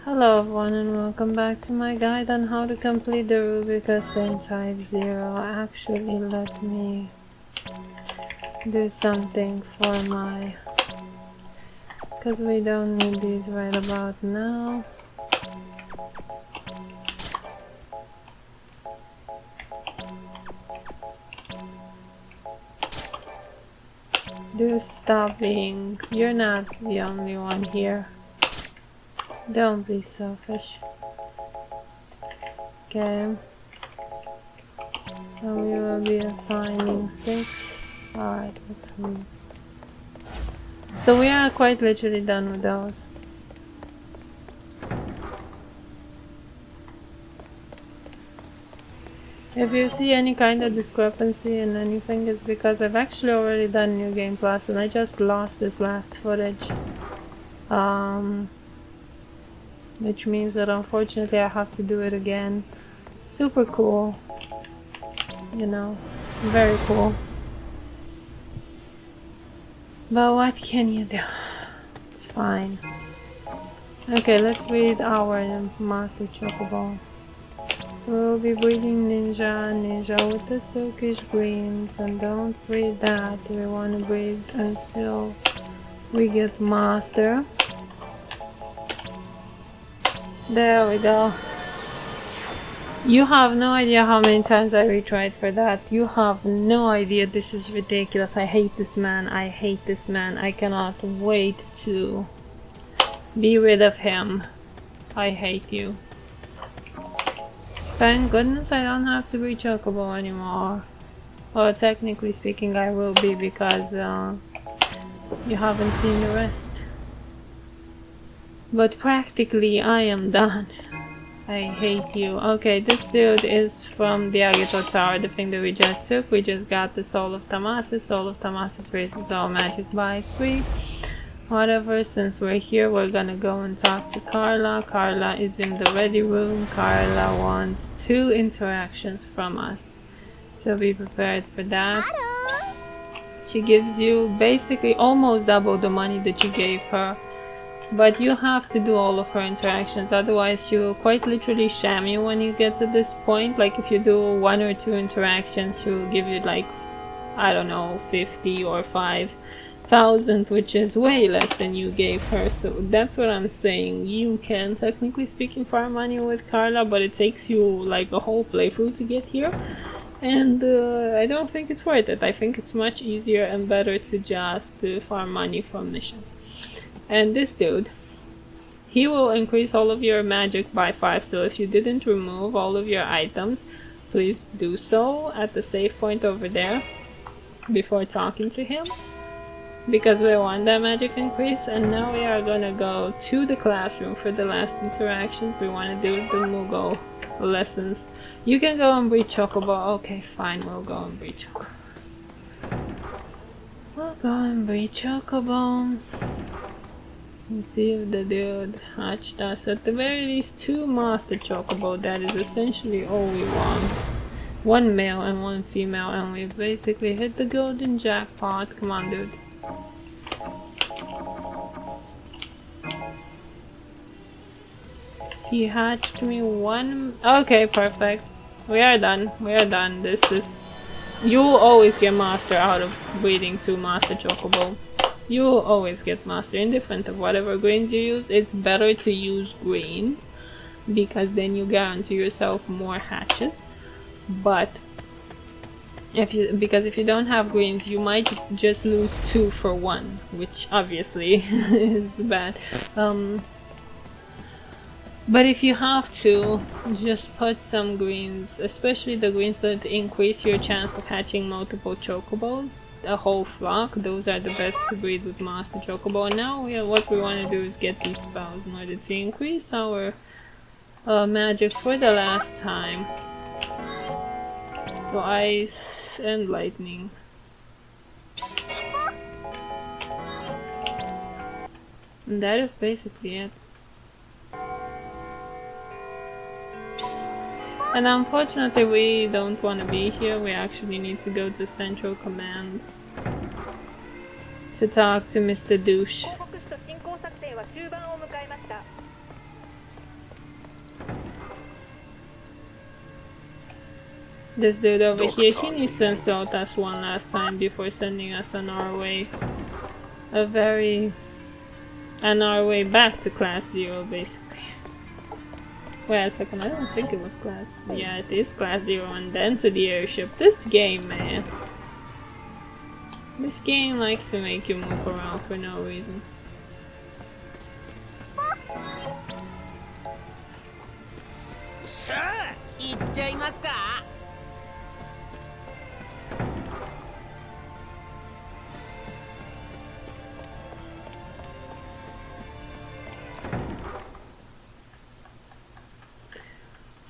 Hello everyone and welcome back to my guide on how to complete the Rubicus in Type 0. Actually, let me do something for my... because we don't need these right about now. Do stop being... you're not the only one here. Don't be selfish. Okay. So we will be assigning 6. Alright, let's move. So we are quite literally done with those. If you see any kind of discrepancy in anything, it's because I've actually already done New Game Plus and I just lost this last footage. Which means that unfortunately I have to do it again. Super cool. You know, very cool. But what can you do? It's fine. Okay, let's breed our Master Chocobo. So we'll be breeding Ninja with the silkish greens, and don't breed that. We want to breed until we get Master. There we go. You have no idea how many times I retried for that. You have no idea. This is ridiculous. I hate this man. I hate this man. I cannot wait to be rid of him. I hate you. Thank goodness I don't have to be Chocobo anymore. Well, technically speaking I will be, because you haven't seen the rest. But practically I am done. I hate you. Okay, this dude is from the Agito Tower, the thing that we just took. We just got the Soul of Tamasis. Soul of Tamasis raises all magic by 3. Whatever, since we're here, we're gonna go and talk to Carla. Carla is in the ready room. Carla wants 2 interactions from us. So be prepared for that. She gives you basically almost double the money that you gave her. But you have to do all of her interactions, otherwise she will quite literally sham you when you get to this point. Like if you do 1 or 2 interactions, she will give you like, I don't know, 50 or 5,000, which is way less than you gave her. So that's what I'm saying. You can, technically speaking, farm money with Carla, but it takes you like a whole playthrough to get here. And I don't think it's worth it. I think it's much easier and better to just farm money from missions. And this dude, he will increase all of your magic by 5, so if you didn't remove all of your items, please do so at the save point over there before talking to him, because we want that magic increase. And now we are gonna go to the classroom for the last interactions. We want to do the Mugo lessons. You can go and breed Chocobo. Okay, fine, we'll go and breed Chocobo. We'll go and breed Chocobo. And see if the dude hatched us. At the very least 2 Master Chocobo. That is essentially all we want. 1 male and 1 female, and we've basically hit the golden jackpot. Come on, dude. He hatched me 1... Okay, perfect. We are done. We are done. This is... You will always get Master out of breeding 2 Master Chocobo. You will always get Master, indifferent of whatever greens you use. It's better to use green, because then you guarantee yourself more hatches. But if you don't have greens, you might just lose 2 for 1, which obviously is bad. But if you have to, just put some greens, especially the greens that increase your chance of hatching multiple Chocobos. A whole flock, those are the best to breed with Master Chocobo. And now what we want to do is get these spells in order to increase our magic for the last time. So ice and lightning. And that is basically it. And unfortunately we don't want to be here. We actually need to go to Central Command to talk to Mr. Douche. This dude over here, he needs to insult us one last time before sending us on our way. On our way back to Class 0, basically. Wait a second, I don't think it was Class... Yeah, it is Class 0 and then to the airship. This game, man. This game likes to make you move around for no reason.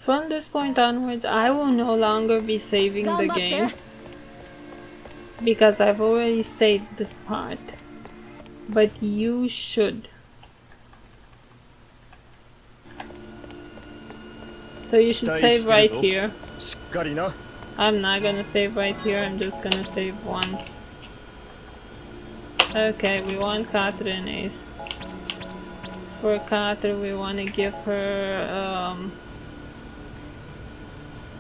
From this point onwards, I will no longer be saving the game because I've already saved this part, but you should. So you should save right here. I'm not gonna save right here, I'm just gonna save once. Okay, we want Katra and Ace. For Katra we want to give her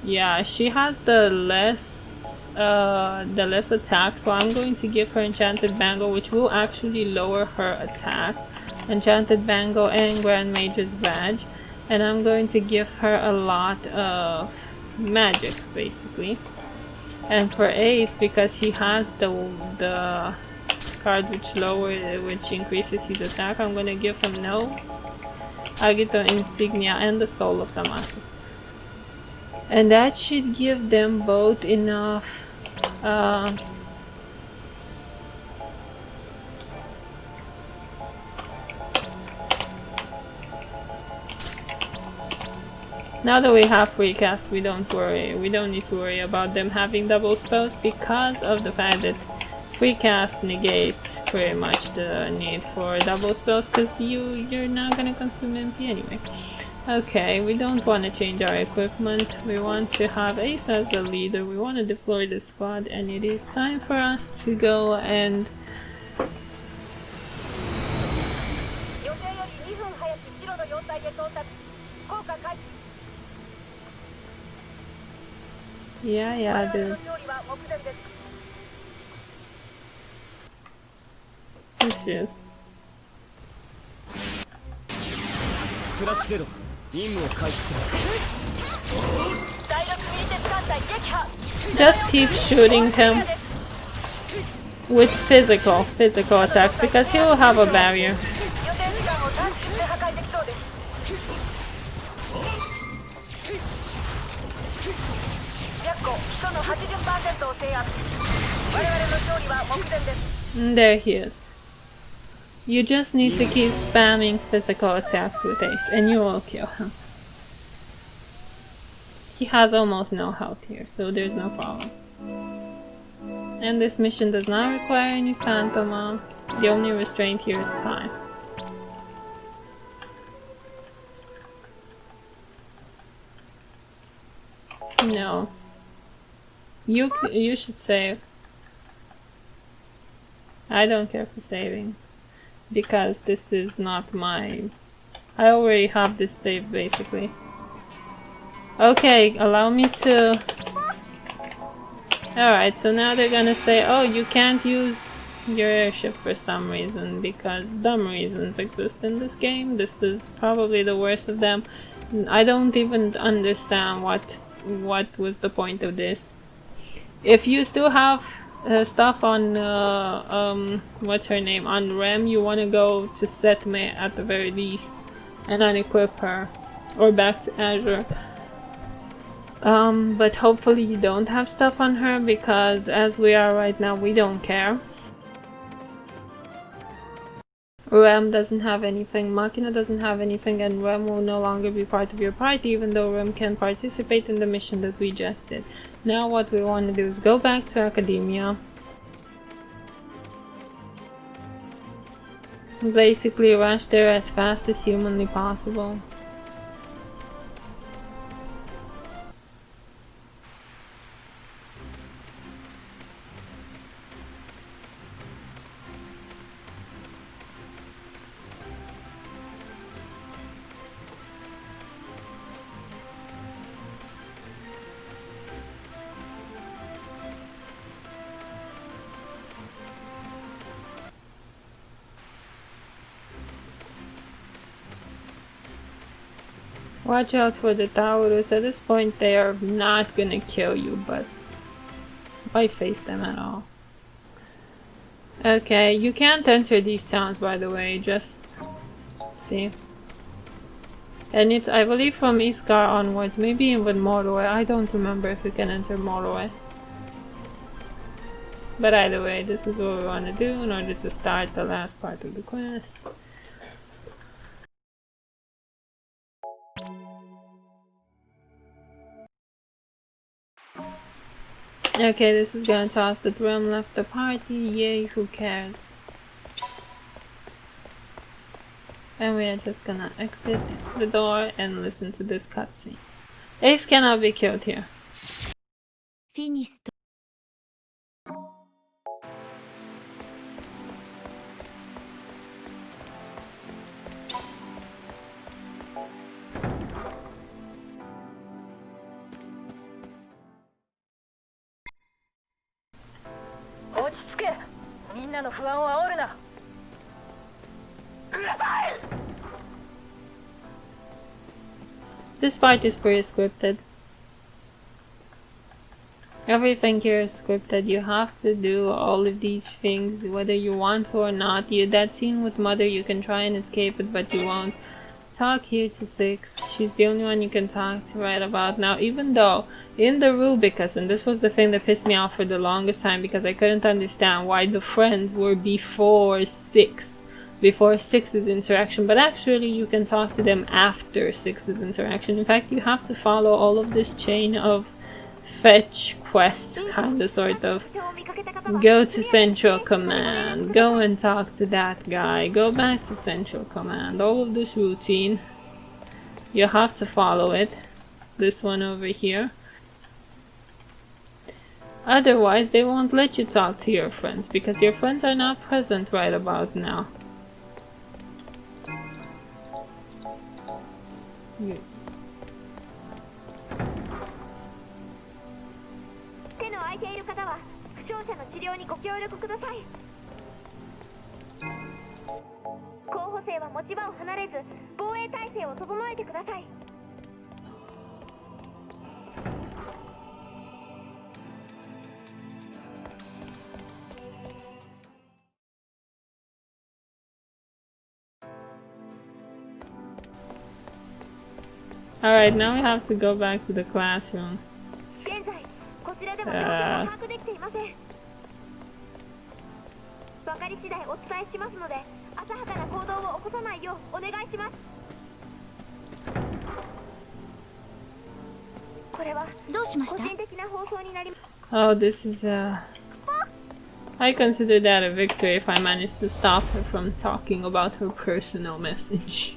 yeah, she has the less attack, so I'm going to give her Enchanted Bangle, which will actually lower her attack. Enchanted Bangle and Grand Mage's Badge. And I'm going to give her a lot of magic, basically. And for Ace, because he has the card which increases his attack, I'm going to give him Agito Insignia and the Soul of Damasus. And that should give them both enough now that we have free cast, we don't need to worry about them having double spells because of the fact that free cast negates pretty much the need for double spells because you're not gonna consume MP anyway. Okay, we don't want to change our equipment. We want to have Ace as the leader. We want to deploy the squad, and it is time for us to go and yeah, dude. This is. Just keep shooting him with physical attacks because he will have a barrier. And there he is. You just need to keep spamming physical attacks with Ace and you will kill him. He has almost no health here, so there's no problem. And this mission does not require any Phantom. The only restraint here is time. No. You should save. I don't care for saving. Because this is not my... I already have this saved basically. Okay, allow me to... Alright, so now they're gonna say, oh, you can't use your airship for some reason because dumb reasons exist in this game. This is probably the worst of them. I don't even understand what was the point of this. If you still have stuff on what's her name, on Rem, you want to go to Setme at the very least and unequip her or back to Azure. But hopefully you don't have stuff on her because as we are right now we don't care. Rem doesn't have anything, Machina doesn't have anything, and Rem will no longer be part of your party even though Rem can participate in the mission that we just did. Now what we want to do is go back to Academia. Basically rush there as fast as humanly possible. Watch out for the Taurus. At this point they are not gonna kill you, but why face them at all? Okay, you can't enter these towns, by the way, just see. And it's, I believe, from Iskar onwards, maybe even Moroi. I don't remember if you can enter Moroi. But either way, this is what we want to do in order to start the last part of the quest. Okay, this is gonna toss the drum, left the party, yay, who cares? And we are just gonna exit the door and listen to this cutscene. Ace cannot be killed here. Finished. 落ち着け。みんなの不安を煽るな。うるさい。 This part is pretty scripted. Everything here is scripted. You have to do all of these things whether you want to or not. That scene with Mother, you can try and escape it, but you won't. Talk here to 6. She's the only one you can talk to right about now, even though in the Rubicus, and this was the thing that pissed me off for the longest time because I couldn't understand why the friends were before 6. Before 6's interaction, but actually you can talk to them after 6's interaction. In fact, you have to follow all of this chain of fetch quests, kinda, sort of. Go to Central Command, go and talk to that guy, go back to Central Command. All of this routine, you have to follow it. This one over here. Otherwise, they won't let you talk to your friends, because your friends are not present right about now. You. 手の空いている方は負傷者の治療にご協力ください。候補生は持ち場を離れず防衛態勢を整えてください。Alright, now we have to go back to the classroom. 現在こちらでは状況が把握できていません。分かり次第お伝えしますので、浅はかな行動を起こさないようお願いします。これは個人的な放送になります。Oh, this is I consider that a victory if I manage to stop her from talking about her personal message.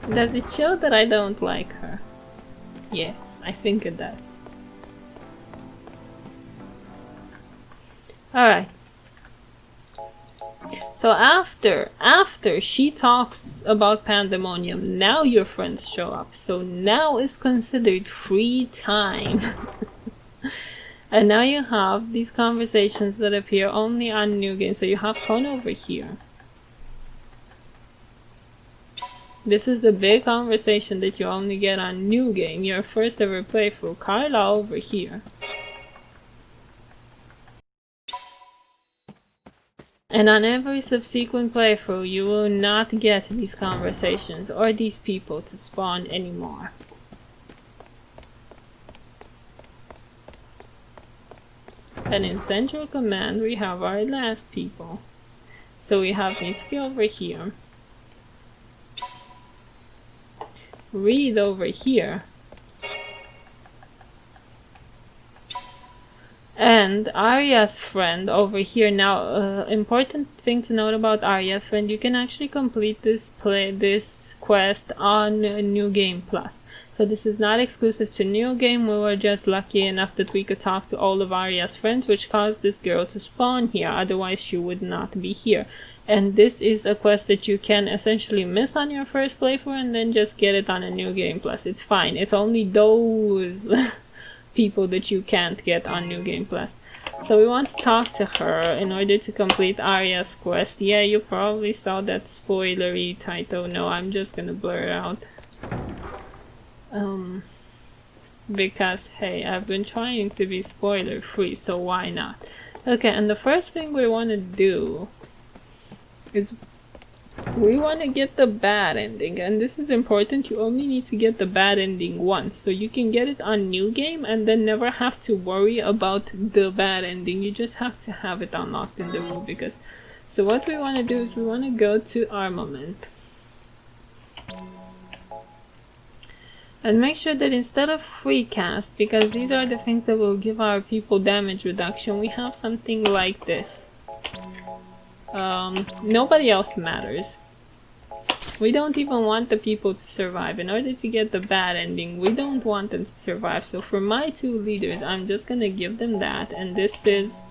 Does it show that I don't like her? Yes, I think it does. Alright. So after she talks about Pandemonium, now your friends show up. So now is considered free time. And now you have these conversations that appear only on New Game. So you have Kono over here. This is the big conversation that you only get on New Game, your first ever playthrough. Carla over here. And on every subsequent playthrough, you will not get these conversations or these people to spawn anymore. And in Central Command, we have our last people. So we have Mitsuki over here. Reed over here. And Arya's friend over here. Now, important thing to note about Arya's friend, you can actually complete this quest on New Game Plus. So this is not exclusive to New Game. We were just lucky enough that we could talk to all of Arya's friends, which caused this girl to spawn here. Otherwise, she would not be here. And this is a quest that you can essentially miss on your first playthrough and then just get it on a New Game Plus. It's fine. It's only those people that you can't get on New Game Plus. So we want to talk to her in order to complete Arya's quest. Yeah, you probably saw that spoilery title. No, I'm just gonna blur it out. Because hey, I've been trying to be spoiler free, so why not? Okay, and the first thing we want to do is we want to get the bad ending, and this is important. You only need to get the bad ending once, so you can get it on new game and then never have to worry about the bad ending. You just have to have it unlocked in the Rubicus. So what we want to do is we want to go to armament and make sure that instead of free cast, because these are the things that will give our people damage reduction, we have something like this. Nobody else matters. We don't even want the people to survive. In order to get the bad ending, we don't want them to survive. So for my two leaders, I'm just gonna give them that, and this is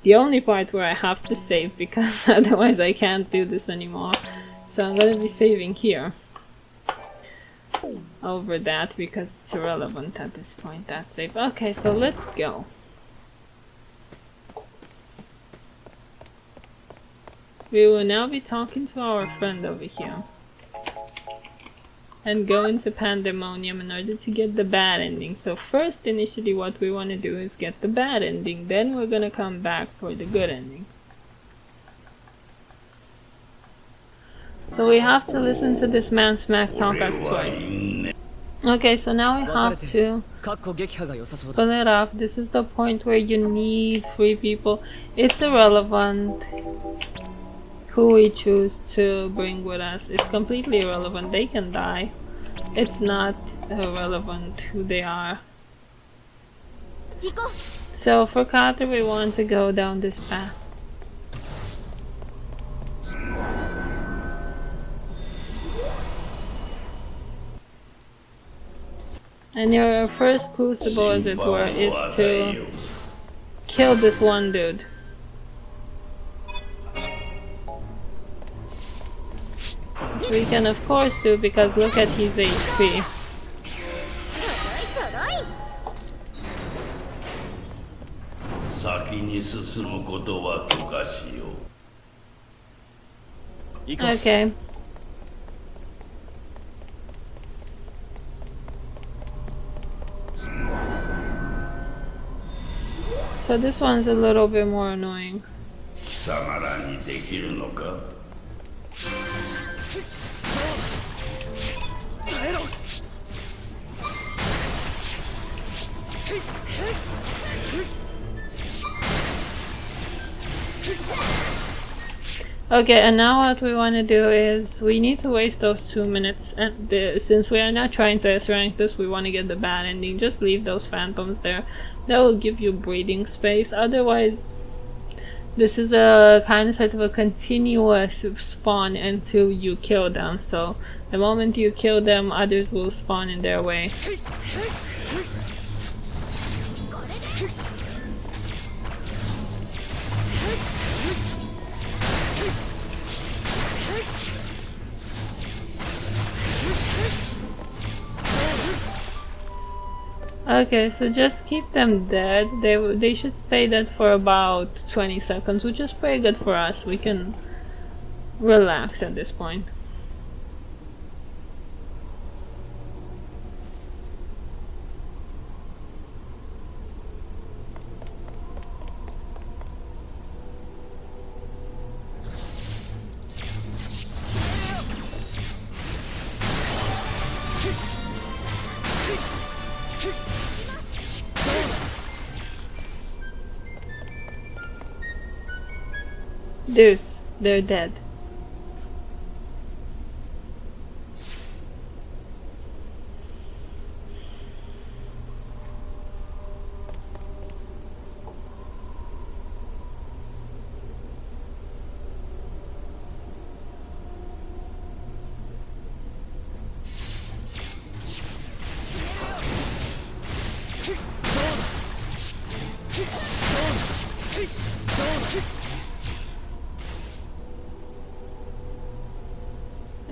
the only part where I have to save, because otherwise I can't do this anymore. So I'm gonna be saving here over that because it's irrelevant at this point, that save. Okay, so let's go. We will now be talking to our friend over here and go into Pandemonium in order to get the bad ending. So first, initially, what we want to do is get the bad ending, then we're gonna come back for the good ending. So we have to listen to this man smack talk us twice. Okay, so now we have to pull it off. This is the point where you need free people. It's irrelevant who we choose to bring with us. It's completely irrelevant. They can die. It's not irrelevant who they are. So for Carter, we want to go down this path. And your first crucible, as it were, is to kill this one dude. We can of course do, because look at his HP. Okay. So this one's a little bit more annoying. Okay, and now what we want to do is we need to waste those 2 minutes, and since we are not trying to S-rank this, we want to get the bad ending. Just leave those phantoms there. That will give you breathing space. Otherwise, this is a kind of sort of a continuous spawn until you kill them. So the moment you kill them, others will spawn in their way. Okay, so just keep them dead. They should stay dead for about 20 seconds, which is pretty good for us. We can relax at this point. Deuce, they're dead.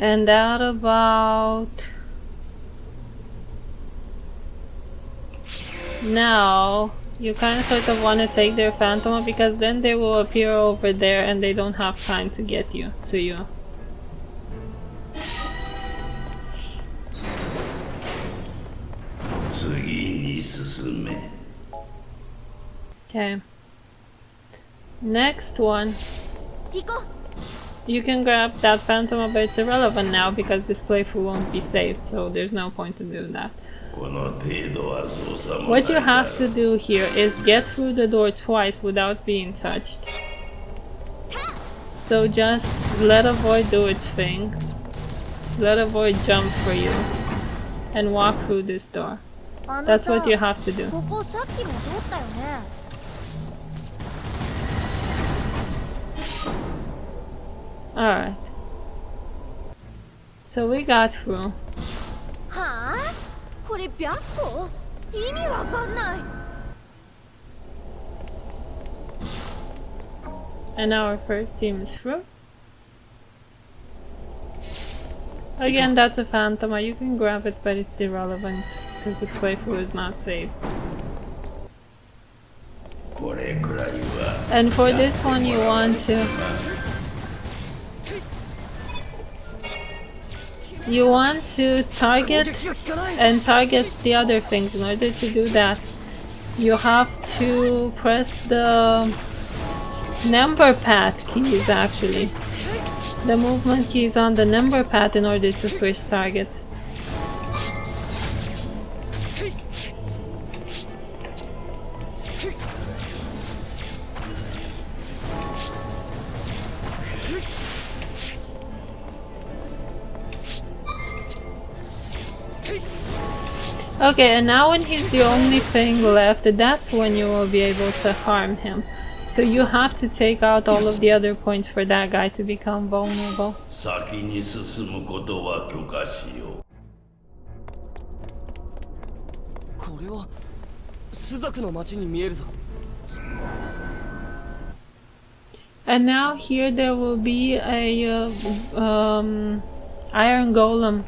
And at about now, You kind of sort of want to take their Phantoma because then they will appear over there and they don't have time to get you to you. Okay. Next one. 行こう。 You can grab that Phantoma, but it's irrelevant now because this playthrough won't be saved, so there's no point to do that. What you have to do here is get through the door twice without being touched. So just let a void do its thing. Let a void jump for you. And walk through this door. That's what you have to do. ここさっきも通ったよね。 Alright. So we got through. はあ？これ白虎？意味わかんない。 And our first team is through. Again, that's a Phantoma. You can grab it, but it's irrelevant because this playthrough is not saved. And for this one, you want to target and target the other things. In order to do that, you have to press the number pad keys actually. The movement keys on the number pad in order to switch target. Okay, and now when he's the only thing left, that's when you will be able to harm him. So you have to take out all of the other points for that guy to become vulnerable. 先に進むことは許可しよう。これは朱雀の町に見えるぞ。 And now here there will be a iron golem,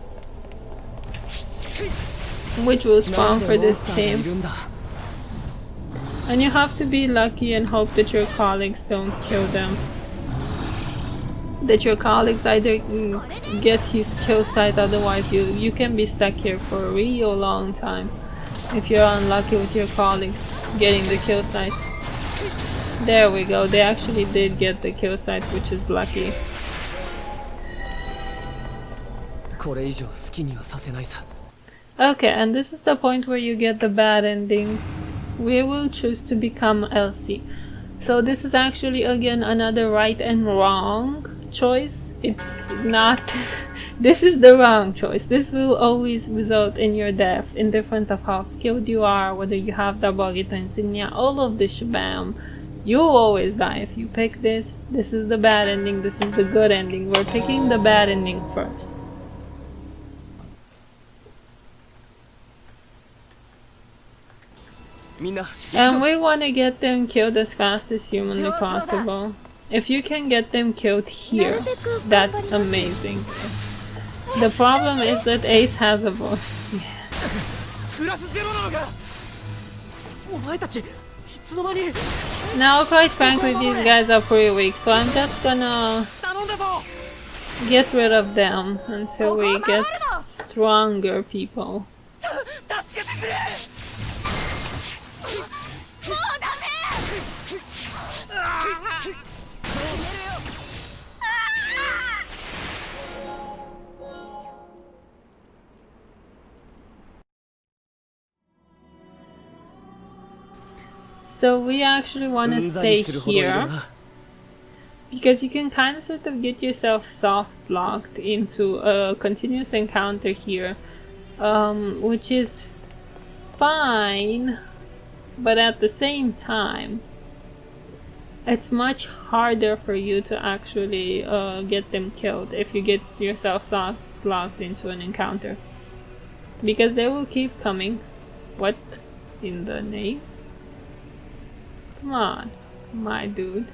which will spawn for this team. And you have to be lucky and hope that your colleagues don't kill them. That your colleagues either get his kill site, otherwise you can be stuck here for a real long time if you're unlucky with your colleagues getting the kill site. There we go, they actually did get the kill site, which is lucky. これ以上好きにはさせないさ。 Okay, and this is the point where you get the bad ending. We will choose to become Elsie. So this is actually again another right and wrong choice. It's not... This is the wrong choice. This will always result in your death, indifferent of how skilled you are, whether you have the Bogito insignia, all of the shabam. You will always die if you pick this. This is the bad ending, this is the good ending. We're picking the bad ending first. And we want to get them killed as fast as humanly possible. If you can get them killed here, that's amazing. The problem is that Ace has a voice. Now, quite frankly, these guys are pretty weak, so I'm just gonna get rid of them until we get stronger people. So we actually want to stay here because you can kind of sort of get yourself soft locked into a continuous encounter here, which is fine, but at the same time it's much harder for you to actually get them killed if you get yourself soft locked into an encounter, because they will keep coming. What in the name? Come on, my dude.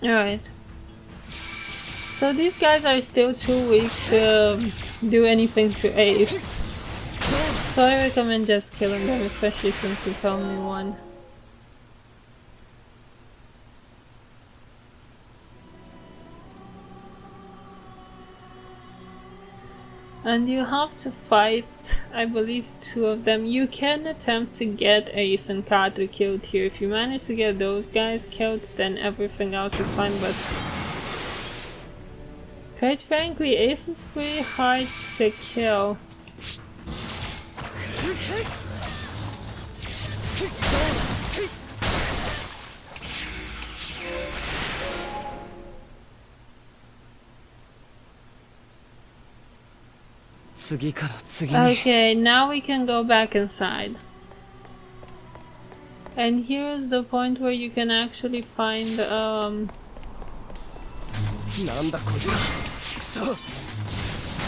Alright. So these guys are still too weak to do anything to Ace. So I recommend just killing them, especially since it's only one. And you have to fight, I believe, 2 of them. You can attempt to get Ace and Kato killed here. If you manage to get those guys killed, then everything else is fine, but quite frankly, Ace is pretty hard to kill. Okay, now we can go back inside. And here's the point where you can actually find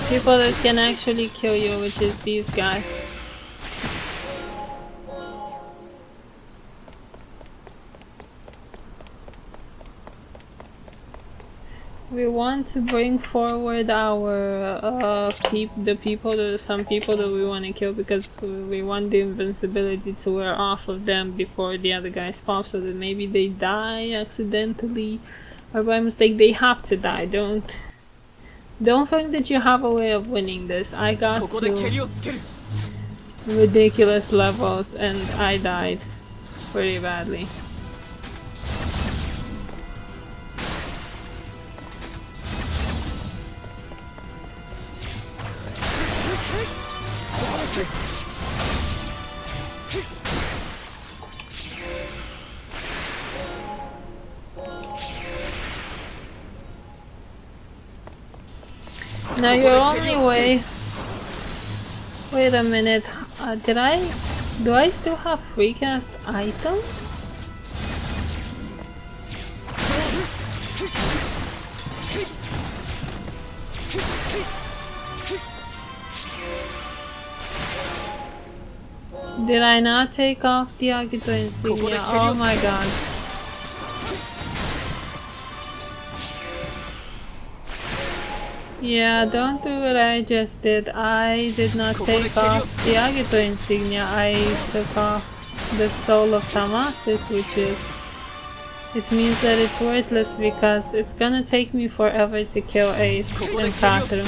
people that can actually kill you, which is these guys. We want to bring forward our some people that we want to kill, because we want the invincibility to wear off of them before the other guys pop, so that maybe they die accidentally or by mistake. They have to die. Don't think that you have a way of winning this. I got to ridiculous levels and I died pretty badly. Now your only way... Wait a minute, do I still have recast items? Did I not take off the Agito insignia? Oh my god. Yeah, don't do what I just did. I did not take off the Agito insignia. I took off the soul of Tamasis, which is... It means that it's worthless because it's gonna take me forever to kill Ace and Kato.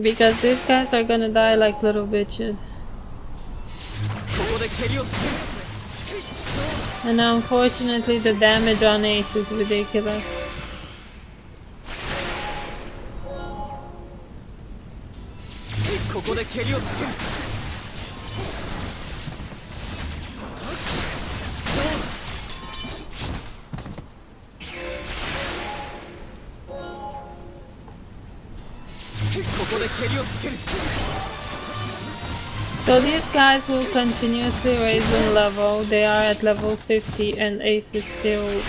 Because these guys are gonna die like little bitches. And unfortunately the damage on Ace is ridiculous. So these guys will continuously raise in level. They are at level 50 and Ace is still...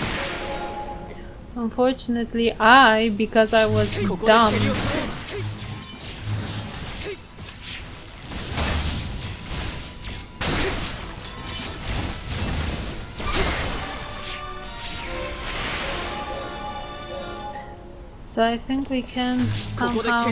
Unfortunately because I was dumb, so I think we can somehow...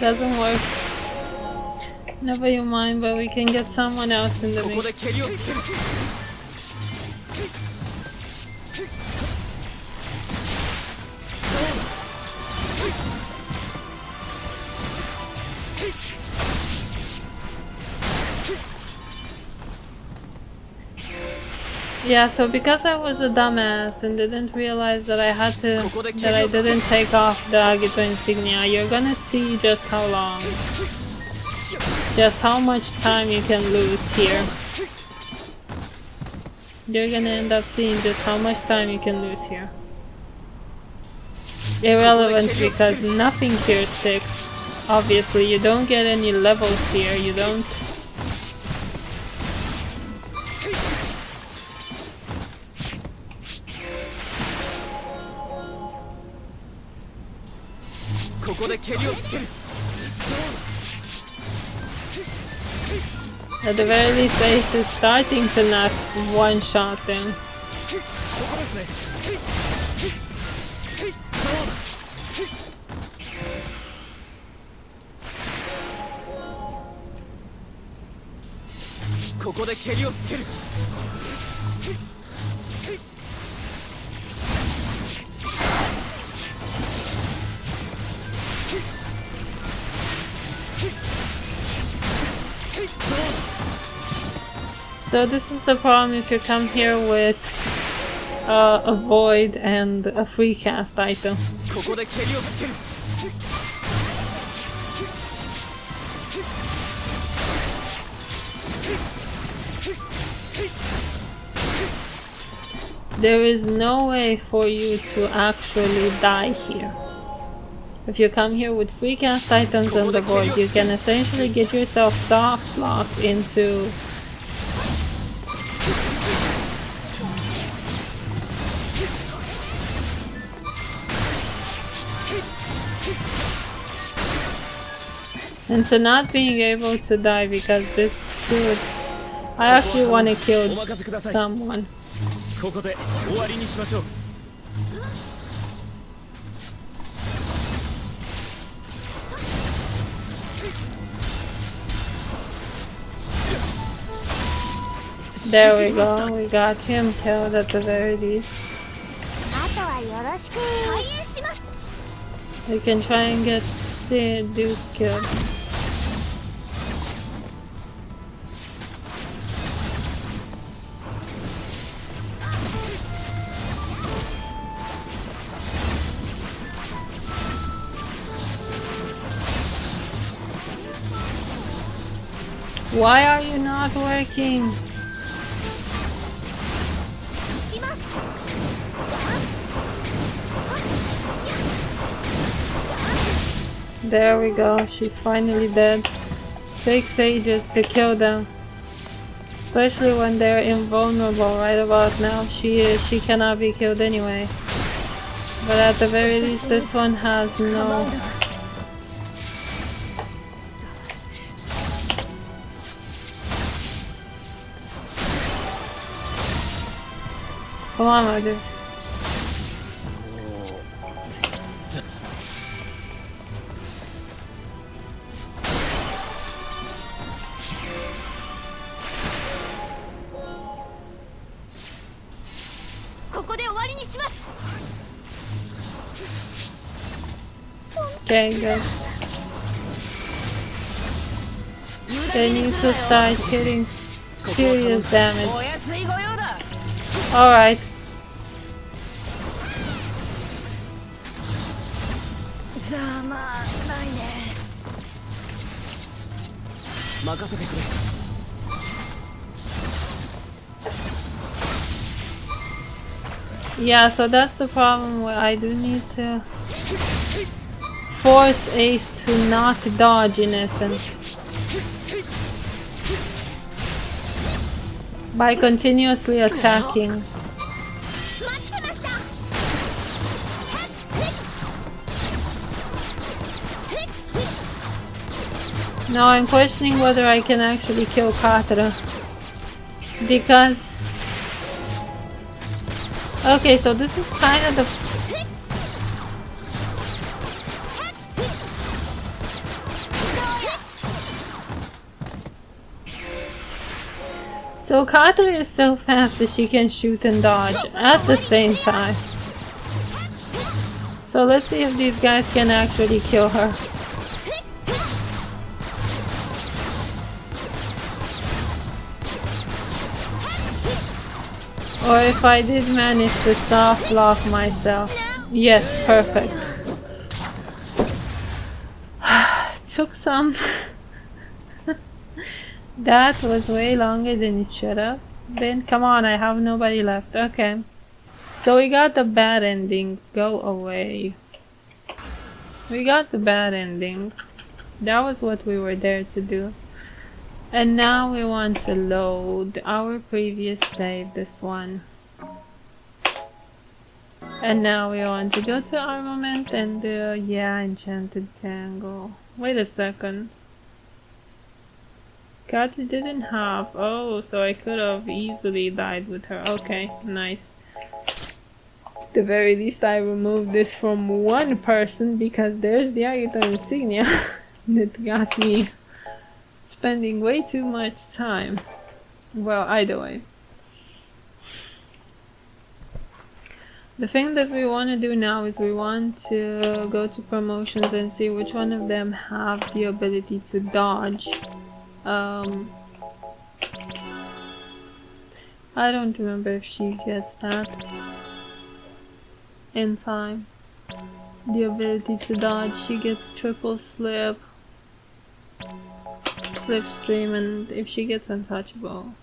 Doesn't work. Never you mind, but we can get someone else in the mix. Yeah, so because I was a dumbass and didn't realize that I didn't take off the Agito insignia, you're gonna see just how much time you can lose here. You're gonna end up seeing just how much time you can lose here. Irrelevant because nothing here sticks. Obviously, you don't get any levels here, you don't... ここで蹴りをつける。 At the very least, Ace is starting to not one-shot them. ここですね。ここで蹴りをつける。 So this is the problem if you come here with a void and a free cast item. ここで蹴りをつける。 There is no way for you to actually die here. If you come here with free cast items and the void, you can essentially get yourself soft locked into into not being able to die because this dude, I actually want to kill someone. ここで終わりにしましょう。 There we go, we got him killed at the very least. あとはよろしく。開演します。 We can try and get Deuce killed. Why are you not working? There we go, she's finally dead. Takes ages to kill them. Especially when they're invulnerable right about now. She cannot be killed anyway. But at the very least this one has no... Come on, my dude. Okay, good. They need to start getting serious damage. Alright. Yeah, so that's the problem where I do need to force Ace to not dodge in essence. By continuously attacking. Now I'm questioning whether I can actually kill Katara. Because... Okay, so this is kind of the... So Katara is so fast that she can shoot and dodge at the same time. So let's see if these guys can actually kill her. Or if I did manage to soft lock myself. Yes, perfect. Took some. That was way longer than it should have been. Come on, I have nobody left. Okay. So we got the bad ending. Go away. We got the bad ending. That was what we were there to do. And now we want to load our previous save, this one. And now we want to go to armament and yeah, enchanted tangle. Wait a second. Kati didn't have. Oh, so I could have easily died with her. Okay, nice. At the very least, I removed this from one person because there's the Agito insignia that got me spending way too much time. Well, either way. The thing that we want to do now is we want to go to promotions and see which one of them have the ability to dodge. I don't remember if she gets that in time. The ability to dodge, she gets triple slip, slipstream, and if she gets untouchable.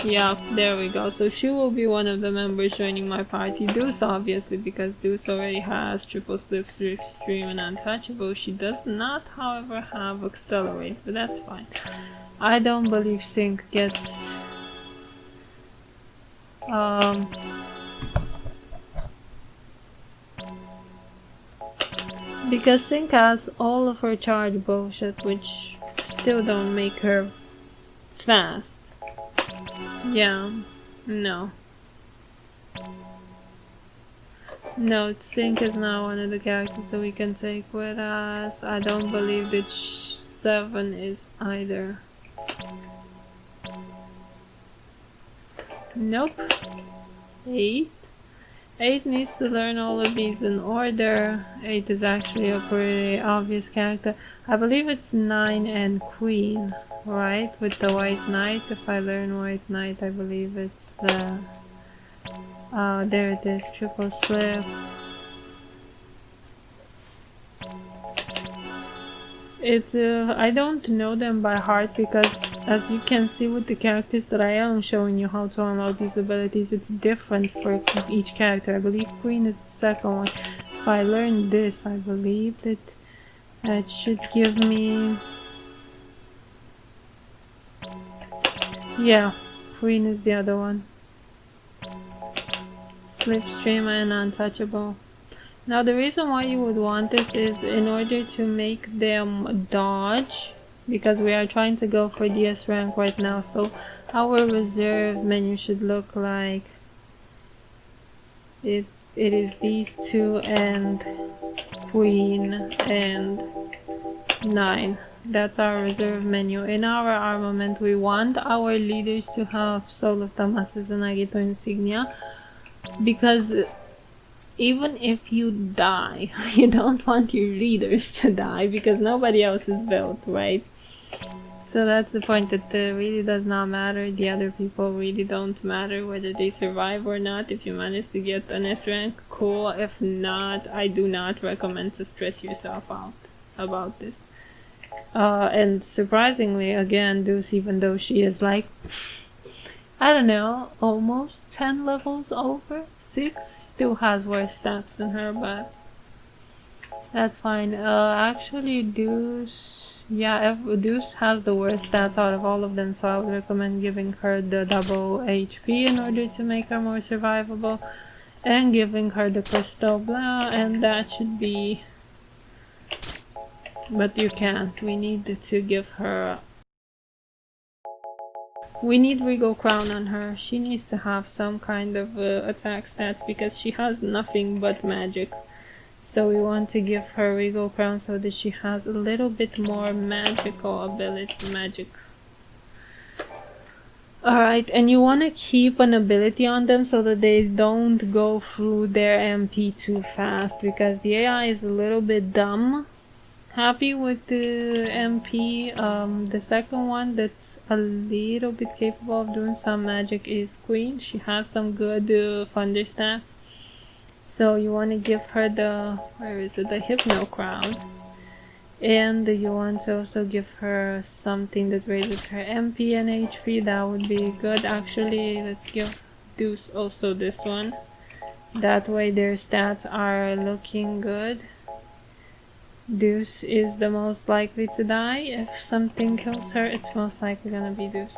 Yeah, there we go. So she will be one of the members joining my party. Deuce, obviously, because Deuce already has triple slip, slipstream, and untouchable. She does not, however, have accelerate, but that's fine. I don't believe Sync gets because Sync has all of her charge bullshit, which still don't make her fast. Yeah, no. No, Sync is not one of the characters that we can take with us. I don't believe that 7 is either. Nope. 8. 8 needs to learn all of these in order. 8 is actually a pretty obvious character. I believe it's 9 and Queen, right? With the White Knight. If I learn White Knight, I believe it's the... there it is, triple slip. It's I don't know them by heart because as you can see with the characters that I am showing you how to unlock these abilities, it's different for each character. I believe Queen is the second one. If I learn this, I believe that it should give me... Yeah, Queen is the other one. Slipstream and untouchable. Now the reason why you would want this is in order to make them dodge, because we are trying to go for DS rank right now, so our reserve menu should look like it is these two and Queen and 9. That's our reserve menu. In our armament we want our leaders to have Soul of Damasus and Agito insignia, because even if you die, you don't want your leaders to die because nobody else is built, right? So that's the point, that really does not matter. The other people really don't matter whether they survive or not. If you manage to get an S rank, cool. If not, I do not recommend to stress yourself out about this. And surprisingly, again, Deuce, even though she is like, I don't know, almost 10 levels over, 6, still has worse stats than her, but that's fine. Actually, Deuce, yeah, Deuce has the worst stats out of all of them, so I would recommend giving her the double HP in order to make her more survivable, and giving her the crystal blah, and that should be... But you can't. We need to give her... We need Regal Crown on her. She needs to have some kind of attack stats because she has nothing but magic. So we want to give her Regal Crown so that she has a little bit more magical ability. Magic. Alright, and you want to keep an ability on them so that they don't go through their MP too fast, because the AI is a little bit dumb. Happy with the MP. The second one that's a little bit capable of doing some magic is Queen. She has some good thunder stats. So you want to give her the, where is it, the Hypno Crown. And you want to also give her something that raises her MP and HP. That would be good. Actually, let's give Deuce also this one. That way their stats are looking good. Deuce is the most likely to die. If something kills her, it's most likely gonna be Deuce.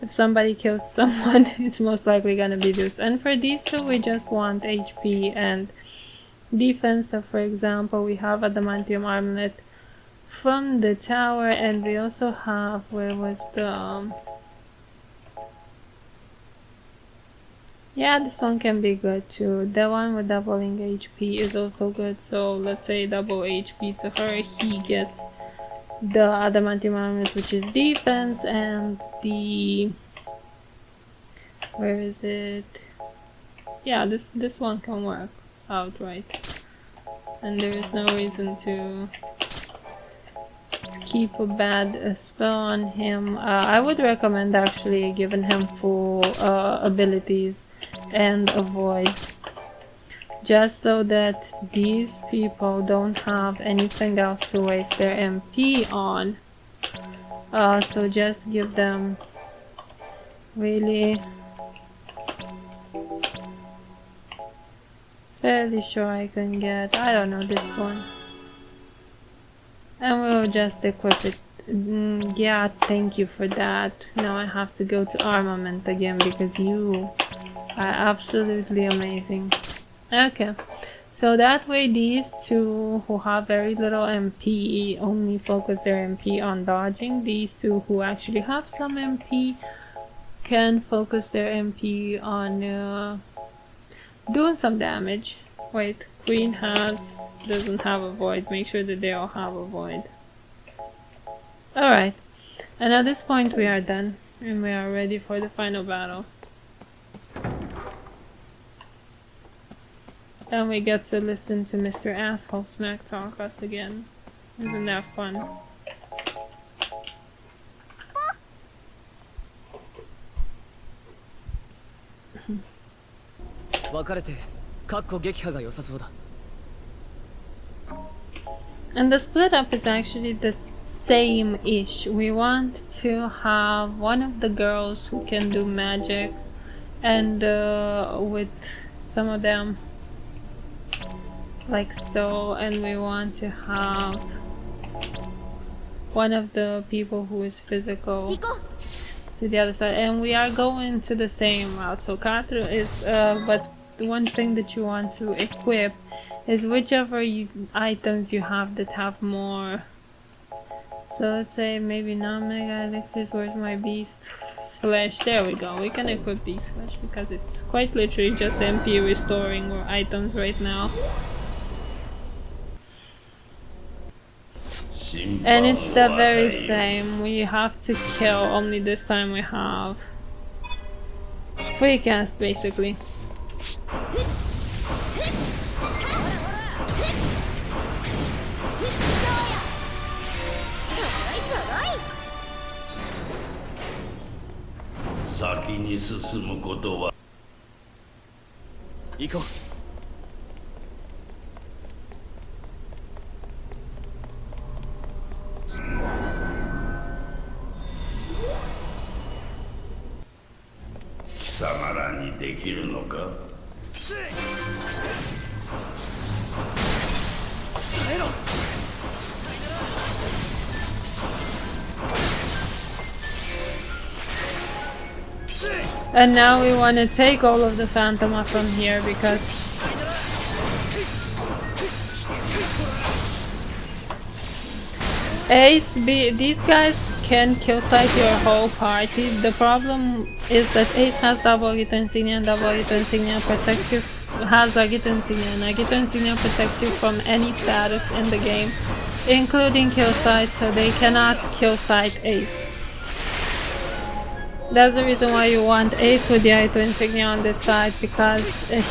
If somebody kills someone, it's most likely gonna be this. And for these two, we just want HP and defense. So for example, we have adamantium armlet from the tower, and we also have, where was the yeah, this one can be good too. The one with doubling HP is also good. So let's say double HP to her. He gets the adamantium armlet, which is defense, and the, where is it? Yeah, this one can work outright, and there is no reason to keep a bad spell on him. I would recommend actually giving him full abilities and avoid, just so that these people don't have anything else to waste their MP on. So just give them really, fairly sure I can get, I don't know, this one. And we'll just equip it. Yeah, thank you for that. Now I have to go to armament again because you are absolutely amazing. Okay, so that way these two who have very little MP only focus their MP on dodging. These two who actually have some MP can focus their MP on doing some damage. Wait, Queen doesn't have a void. Make sure that they all have a void. Alright, and at this point we are done and we are ready for the final battle. And we get to listen to Mr. Asshole smack talk us again. Isn't that fun? 別れてかっこ撃破が良さそうだ。 And the split up is actually the same-ish. We want to have one of the girls who can do magic, and with some of them like so, and we want to have one of the people who is physical to the other side, and we are going to the same route. So Katru is but the one thing that you want to equip is whichever items you have that have more. So let's say maybe non-mega elixirs. Where's my beast flesh? There we go. We can equip beast flesh because it's quite literally just MP restoring or items right now. And it's the very same. We have to kill, only this time we have free cast basically. Iko. 貴様らにできるのか? And now we want to take all of the Phantoma from here because these guys can kill sight your whole party. The problem is that Ace has double Agito Insignia, and double Agito Insignia protects you, has Agito Insignia, and Agito Insignia protects you from any status in the game, including kill sight, so they cannot kill sight Ace. That's the reason why you want Ace with the Agito Insignia on this side, because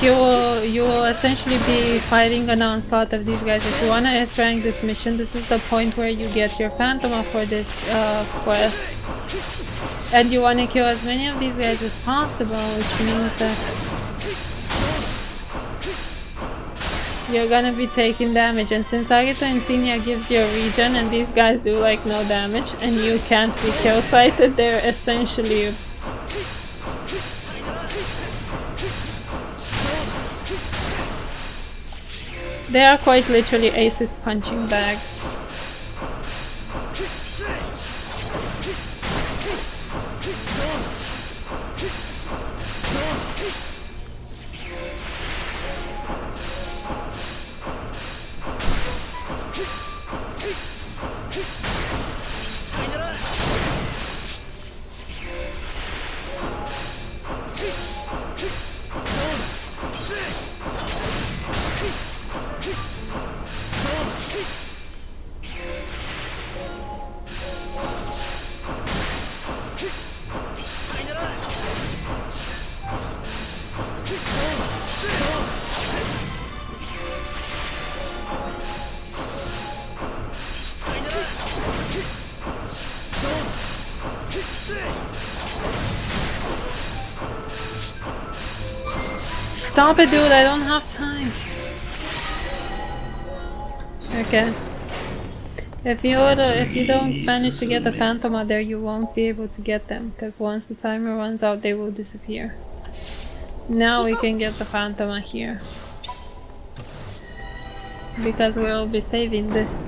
you will essentially be fighting an onslaught of these guys. If you want to S rank this mission, this is the point where you get your Phantoma for this quest. And you want to kill as many of these guys as possible, which means that you're gonna be taking damage. And since Agito Insignia gives you a regen and these guys do like no damage and you can't be kill sighted, they're essentially they are quite literally Ace's punching bags. Stop it, dude, I don't have time. Okay. If you don't manage to get the Phantoma there, you won't be able to get them, because once the timer runs out, they will disappear. Now we can get the Phantoma here. Because we'll be saving this.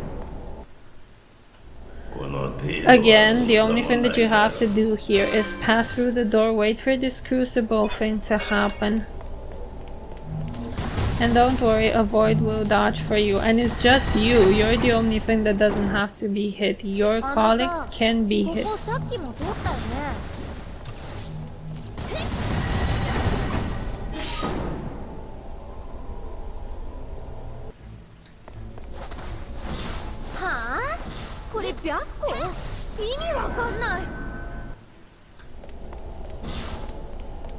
Again, the only thing that you have to do here is pass through the door, wait for this crucible thing to happen. And don't worry, a void will dodge for you. And it's just you. You're the only thing that doesn't have to be hit. Your colleagues can be hit.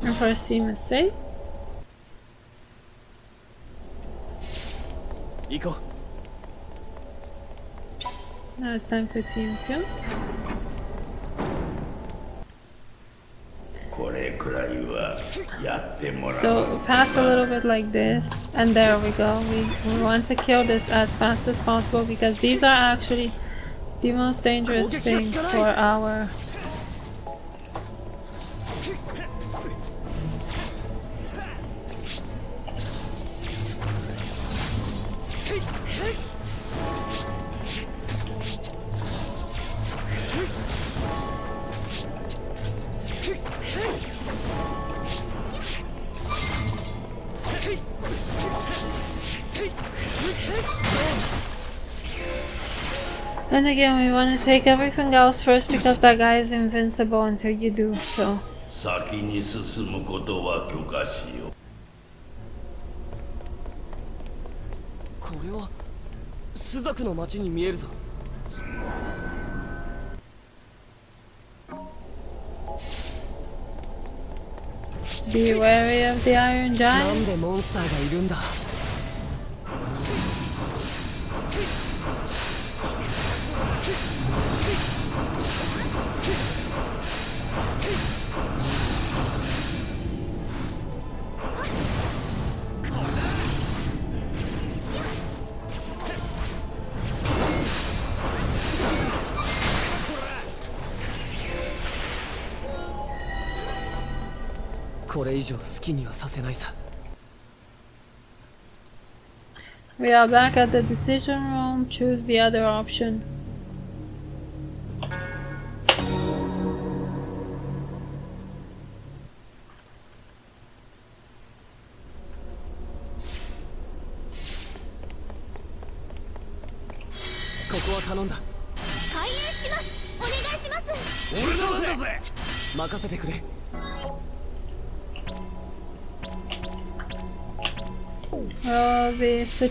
And first team is safe. Now it's time for team 2. So pass a little bit like this, and there we go. We want to kill this as fast as possible because these are actually the most dangerous thing for our... And again, we want to take everything else first because that guy is invincible until you do so. 先に進むことは許可しよう。これはスザクの町に見えるぞ。Be wary of the Iron な Giant. んでモンスターがいるんだ。これ以上好きにはさせないさ。We are back at the decision room. Choose the other option.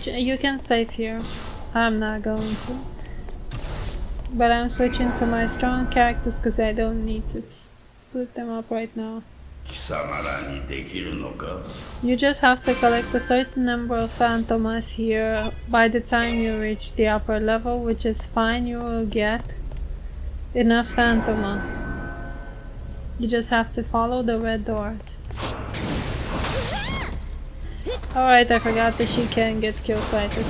You can save here. I'm not going to. But I'm switching to my strong characters because I don't need to split them up right now. You just have to collect a certain number of Phantomas here. By the time you reach the upper level, which is fine, you will get enough Phantoma. You just have to follow the red doors. Alright, I forgot that she can get kill sighted.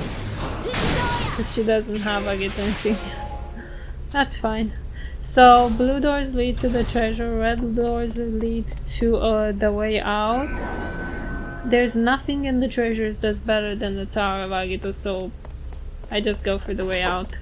Because she doesn't have a Agitensi. That's fine. So, blue doors lead to the treasure, red doors lead to the way out. There's nothing in the treasures that's better than the Tower of Agito, so I just go for the way out.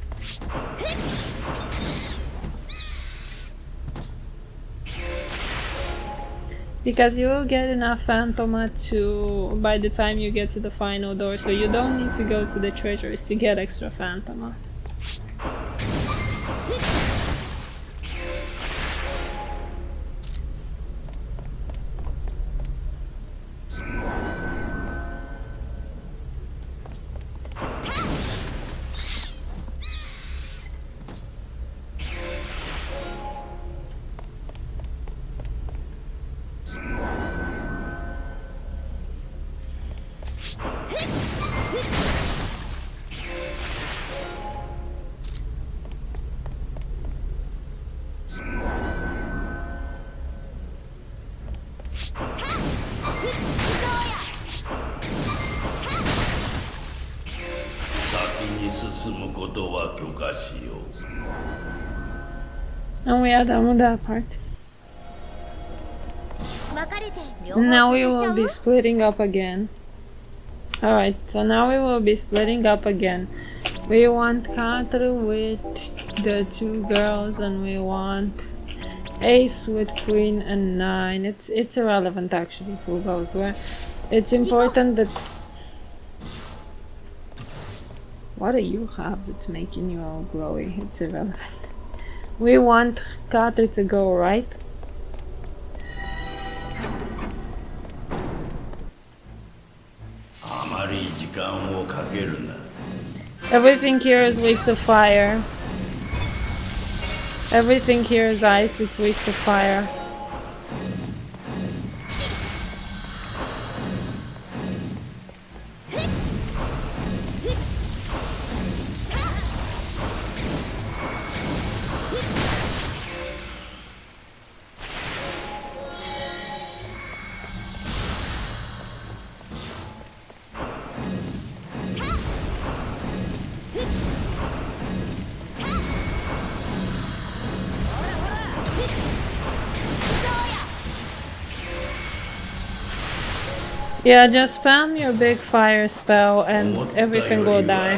Because you will get enough Phantoma to by the time you get to the final door, so you don't need to go to the treasures to get extra Phantoma. ことは許可しよう。 And we are done with that part. 分かれて両方 Now we 潰しちゃ will う be splitting up again. Alright, so now we will be splitting up again. We want Katru with the 2 girls, and we want Ace with Queen and 9. It's irrelevant actually who goes where. It's important that... What do you have that's making you all glowy? It's irrelevant. We want Katru to go right. Everything here is weak to fire. Everything here is ice, it's weak to fire. Yeah, just spam your big fire spell and everything will die.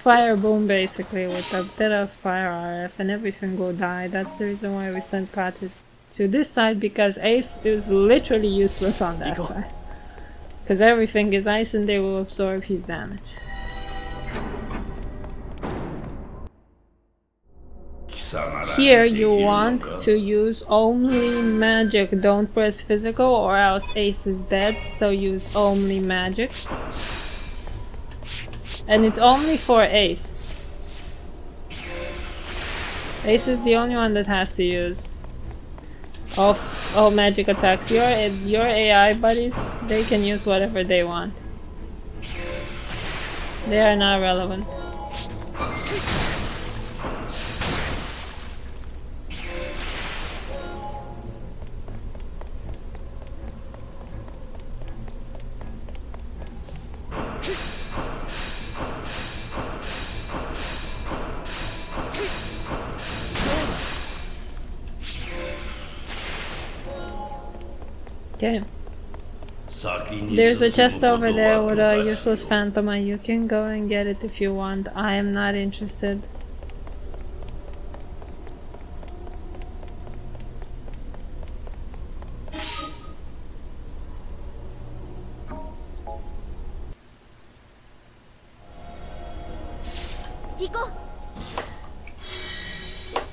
Fire boom basically with a bit of fire RF and everything will die. That's the reason why we sent Katru to this side, because Ace is literally useless on that side. Because everything is ice and they will absorb his damage. Here you want to use only magic, don't press physical or else Ace is dead, so use only magic. And it's only for Ace. Ace is the only one that has to use all magic attacks. Your AI buddies, they can use whatever they want. They are not relevant. Okay. There's a chest over there with a useless phantom. You can go and get it if you want. I am not interested.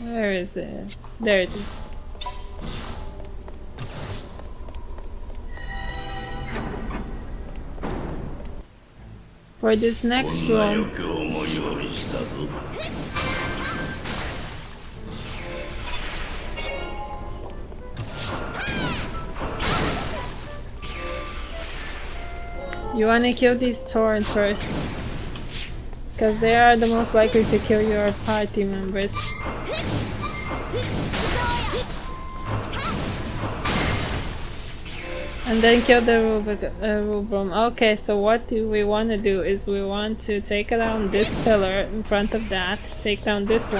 Where is it? There it is. For this next room, you wanna kill these Tauren first, because they are the most likely to kill your party members. And then kill the Rubicus. Okay, so what do we want to do is we want to take down this pillar in front of that, take down this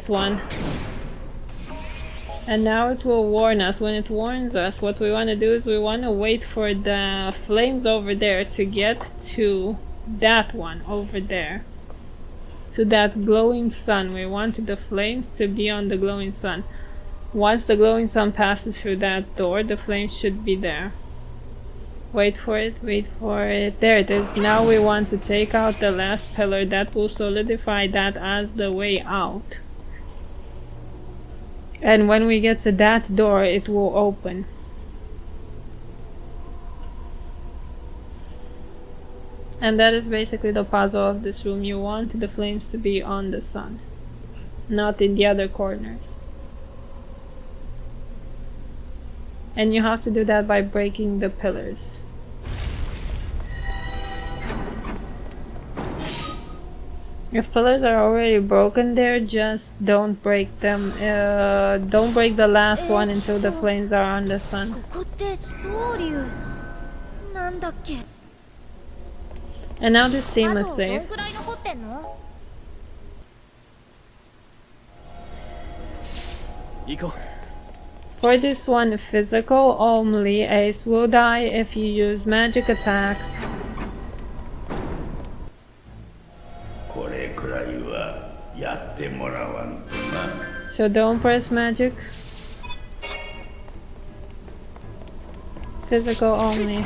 one, and now it will warn us. When it warns us, what we want to do is we want to wait for the flames over there to get to that one over there, to that glowing sun. We want the flames to be on the glowing sun. Once the glowing sun passes through that door, the flames should be there. Wait for it, wait for it. There it is. Now we want to take out the last pillar. That will solidify that as the way out. And when we get to that door, it will open. And that is basically the puzzle of this room. You want the flames to be on the sun, not in the other corners. And you have to do that by breaking the pillars. If pillars are already broken there, just don't break them. Don't break the last one until the flames are on the sun. And now this あ team と is どん safe. くらい残ってんの？ 行こう。 For this one, physical only, Ace will die if you use magic attacks. これくらいはやってもらわんとな。 So don't press magic. Physical only.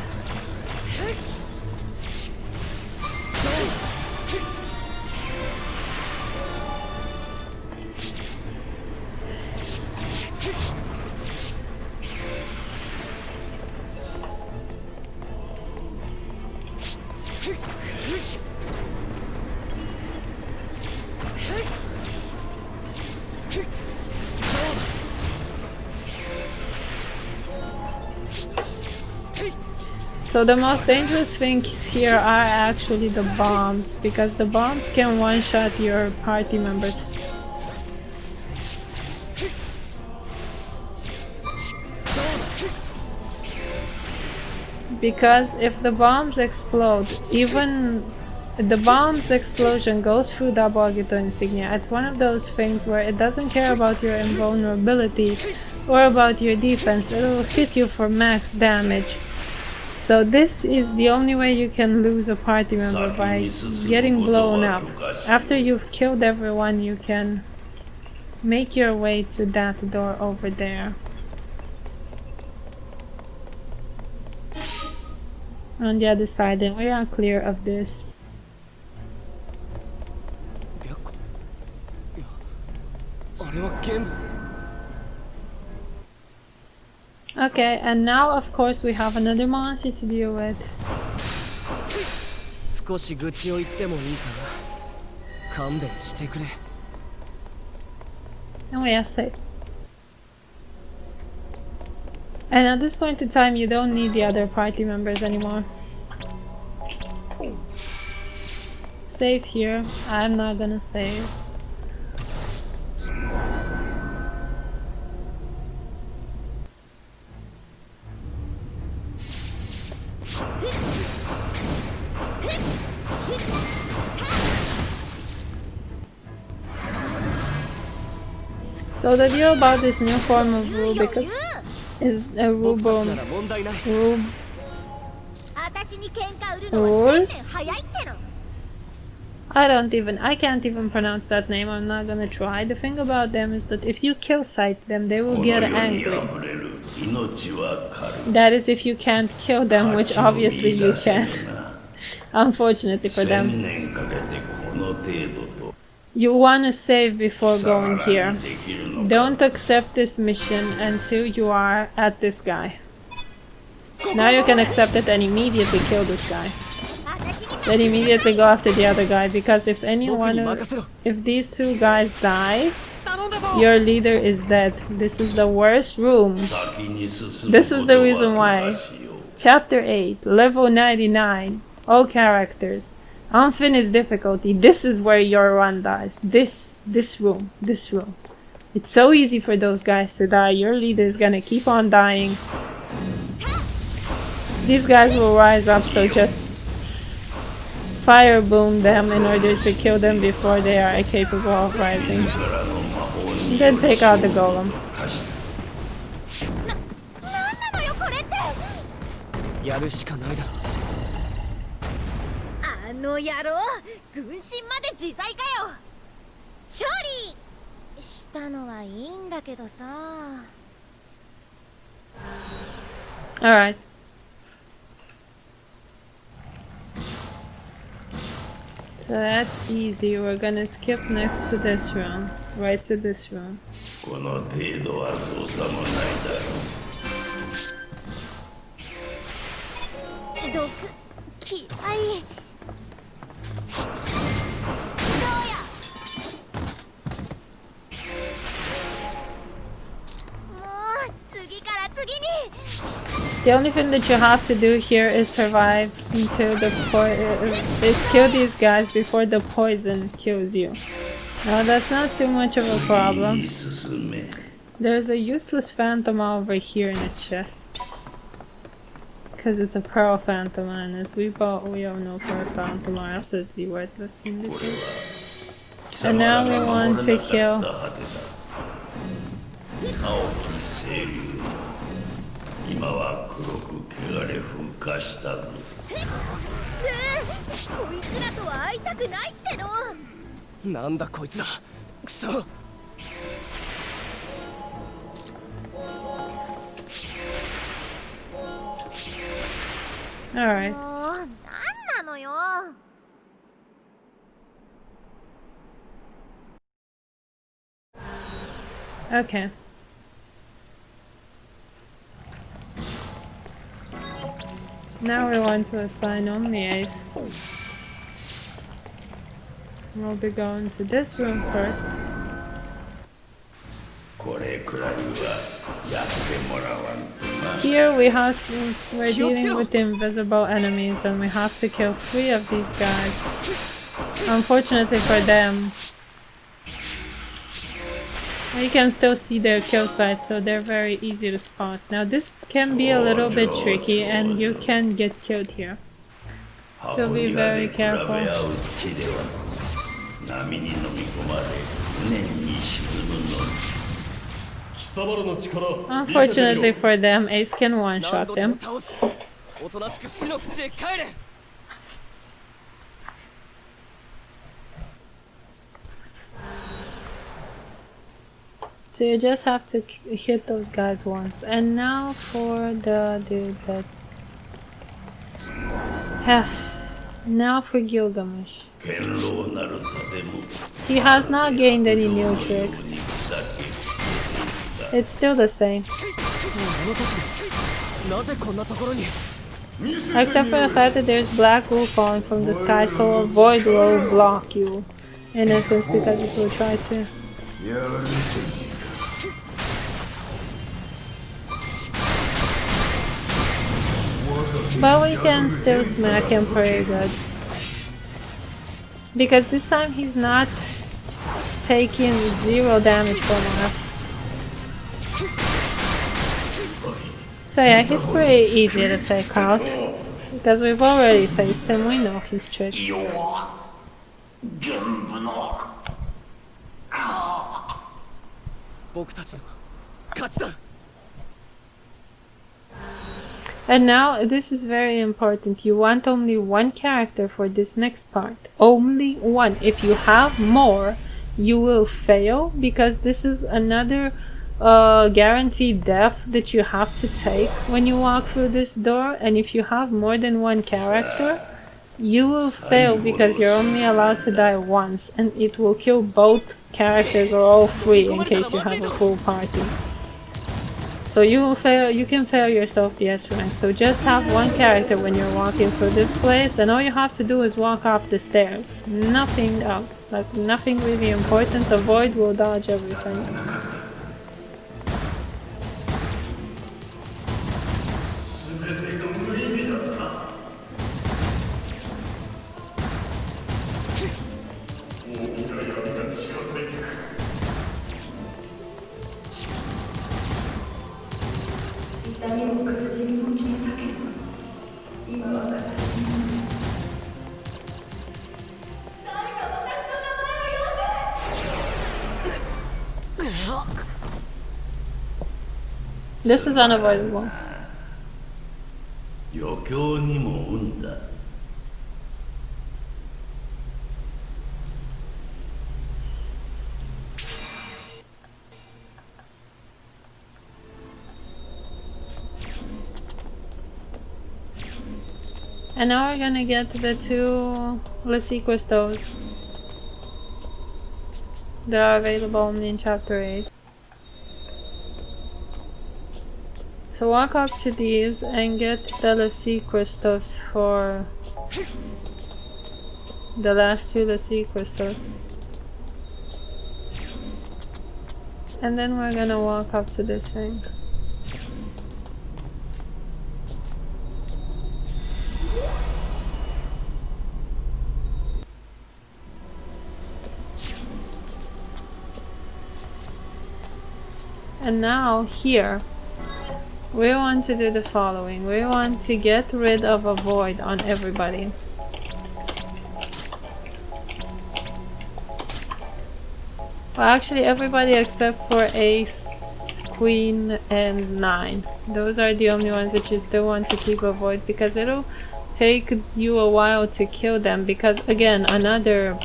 So the most dangerous things here are actually the bombs, because the bombs can one-shot your party members. Because if the bombs explode, even the bomb's explosion goes through double Agito insignia. It's one of those things where it doesn't care about your invulnerability or about your defense. It'll hit you for max damage. So this is the only way you can lose a party member, by getting blown up. After you've killed everyone, you can make your way to that door over there. On the other side, and we are clear of this. いや、あれはゲーム。 Okay, and now of course we have another monster to deal with. 少し愚痴を言ってもいいかな。勘弁してくれ。 And we are safe. And at this point in time, you don't need the other party members anymore. Save here. I'm not gonna save. So the deal about this new form of Rubicus is a 僕たちなら Rubum 問題ない。 私に喧嘩売るのは1000年早いっての。 I can't even pronounce that name. I'm not gonna try. The thing about them is that if you kill sight them, they こ will の get 世に angry. あふれる命は軽い。 That is if you can't kill them, which obviously you 勝ちを見 can. 出せるな。 Unfortunately for 1000 them. 年かけてこの程度と You wanna save before さ going ら here. にできるのか。 Don't accept this mission until you are at this guy. Now you can accept it and immediately kill this guy. 私に Then immediately go after the other guy, because if 僕 anyone に of, 任せろ。 if these two guys die, 頼んだぞ。 your leader is dead. This is the worst room. 先に進む This is こ the とは reason 許 why. しよう。 Chapter 8, level 99. All characters. Unfinished difficulty. This is where your run dies. This room. It's so easy for those guys to die. Your leader is gonna keep on dying. These guys will rise up, so just fire boom them in order to kill them before they are capable of rising. からの魔法に Then take out the golem. 貸し何なのよこれって。やるしかないだろ。あの野郎、軍神まで自在かよ。勝利したのはいいんだけどさ。 Alright. So that's easy. We're gonna skip next to this room. Right to this room. この程度はどうさもないだろう。毒嫌い。もう次から次に。 The only thing that you have to do here is survive until the is kill these guys before the poison kills you. Now that's not too much of a い problem. い進め。 There's a useless phantom over here in a chest. Because it's a Pearl Phantom, and as we all know, Pearl Phantom are absolutely worthless in this game. And now we want to kill. 今は黒く汚れ風化したぞ。こいつらとは会いたくないっての。なんだこいつら。くそ。Alright. もうなんなのよ。Okay. Now we want to assign only Ace. We'll be going to this room first. これくらいはやってもらわんとな。 Here we're dealing with invisible enemies and we have to kill 3 of these guys. Unfortunately for them, you can still see their kill sites, so they're very easy to spot. Now this can be a little bit tricky and you can get killed here. So be very careful. Unfortunately for them, Ace can one-shot them. So you just have to hit those guys once. And now for the dude that... Now for Gilgamesh. He has not gained any new tricks. It's still the same. Except for the fact that there's black wool falling from the sky, so a void will block you. In essence, because it will try to. But we can still smack him pretty good. Because this time he's not taking 0 damage from us. So yeah, he's pretty easy to take out. Because we've already faced him, we know his tricks. And now, this is very important. You want only 1 character for this next part. Only 1. If you have more, you will fail, because this is another guaranteed death that you have to take when you walk through this door. And if you have more than 1 character, you will fail because you're only allowed to die once, and it will kill both characters or all 3 in case you have a full party. So you will fail, you can fail yourself the S rank. So just have 1 character when you're walking through this place, and all you have to do is walk up the stairs. Nothing else. Like nothing really important. The void will dodge everything. This is unavoidable. And now we're gonna get the 2 Crystals that are available only in chapter 8. So walk up to these and get the Crystals for the last 2 Crystals. And then we're gonna walk up to this thing. And now here We want to do the following. We want to get rid of a void on everybody. Well, actually everybody except for Ace, Queen, and 9. Those are the only ones that you still want to keep a void, because it'll take you a while to kill them, because again, another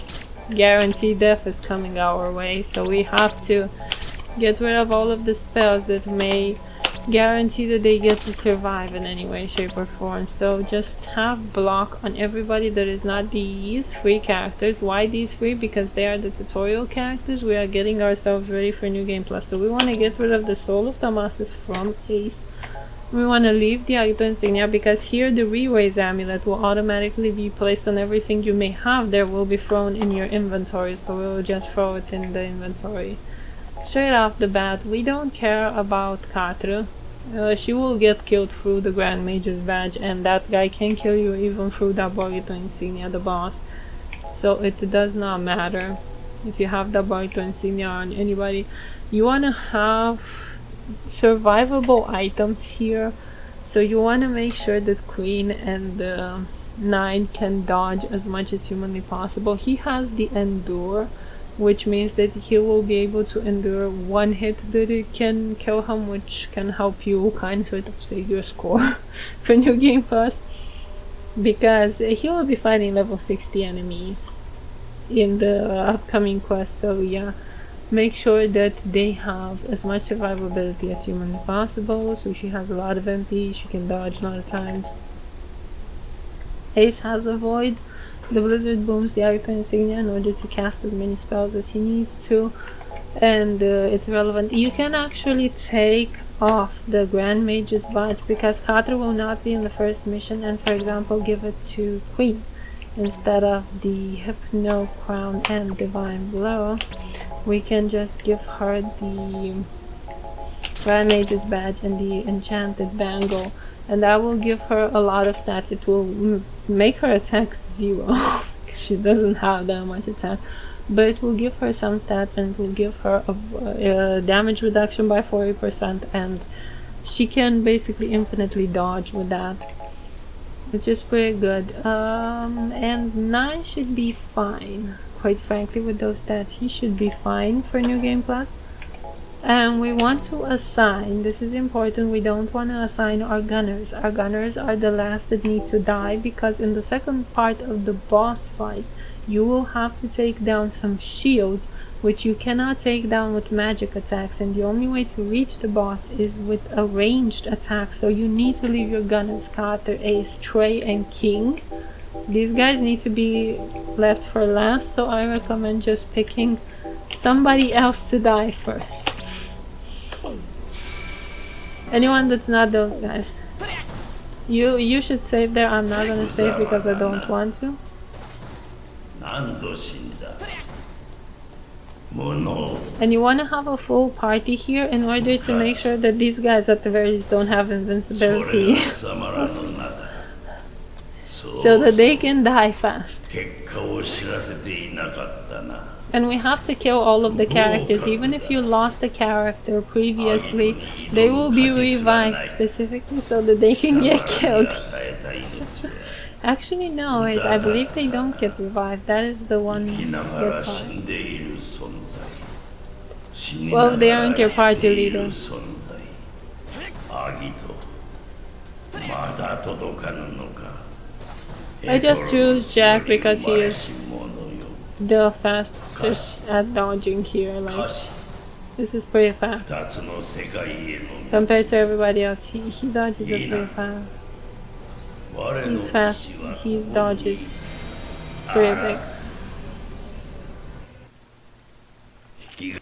guaranteed death is coming our way, so we have to get rid of all of the spells that may guarantee that they get to survive in any way, shape, or form. So just have block on everybody that is not these free characters. Why these free? Because they are the tutorial characters. We are getting ourselves ready for New Game Plus. So we want to get rid of the Soul of Damasus from Ace. We want to leave the Agito Insignia, because here the Reways amulet will automatically be placed on everything you may have there, will be thrown in your inventory. So we will just throw it in the inventory. Straight off the bat, we don't care about Katru. She will get killed through the Grand Mage's badge, and that guy can kill you even through the Agito Insignia, the boss. So it does not matter if you have the Agito Insignia on anybody. You want to have survivable items here, so you want to make sure that Queen and 9 can dodge as much as humanly possible. He has the Endure, which means that he will be able to endure one hit that it can kill him, which can help you kind of save your score for New Game Plus, because he will be fighting level 60 enemies in the upcoming quest. So yeah, make sure that they have as much survivability as humanly possible. So she has a lot of MP, she can dodge a lot of times. Ace has a void. The Blizzard booms the Agito Insignia in order to cast as many spells as he needs to, and it's relevant. You can actually take off the Grand Mage's badge, because Katra will not be in the first mission, and for example give it to Queen instead of the Hypno Crown and Divine Blow. We can just give her the Grand Mage's badge and the Enchanted Bangle, and that will give her a lot of stats. It will make her attack 0 she doesn't have that much attack, but it will give her some stats, and it will give her a damage reduction by 40%, and she can basically infinitely dodge with that, which is pretty good. And 9 should be fine, quite frankly. With those stats he should be fine for New Game Plus. And we want to assign, this is important, we don't want to assign our gunners. Our gunners are the last that need to die, because in the second part of the boss fight you will have to take down some shields, which you cannot take down with magic attacks, and the only way to reach the boss is with a ranged attack. So you need to leave your gunners, Carter, Ace, Trey, and King. These guys need to be left for last, so I recommend just picking somebody else to die first. Anyone that's not those guys. You should save there. I'm not gonna save because I don't want to. And you want to have a full party here in order to make sure that these guys at the very least don't have invincibility. So that they can die fast. And we have to kill all of the characters. Even if you lost a character previously, they will be revived specifically so that they can get killed. Actually no, wait, I believe they don't get revived. That is the one good part. Well, they aren't your party leader. I just choose Jack because he is the fastest at dodging here. Like, this is pretty fast compared to everybody else. He dodges it pretty fast. He's fast. He dodges pretty big.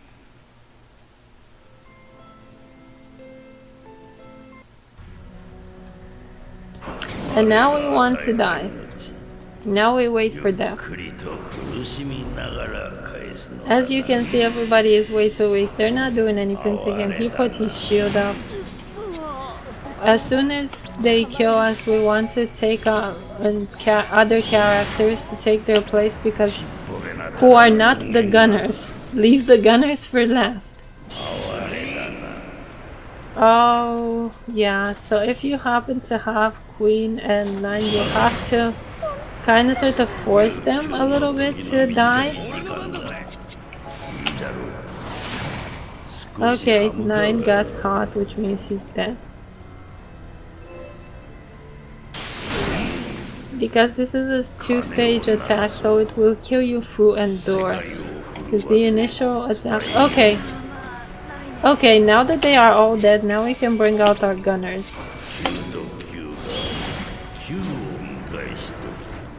And now we want to die. Now we wait for death. As you can see, everybody is way too weak. They're not doing anything to him. He put his shield up. As soon as they kill us, we want to take other characters to take their place, because who are not the gunners. Leave the gunners for last. Oh, yeah, so if you happen to have queen and 9, you have to kind of sort of force them a little bit to die. Okay, 9 got caught, which means he's dead. Because this is a 2-stage attack, so it will kill you through endure. Because the initial attack... Okay. Okay, now that they are all dead, now we can bring out our gunners.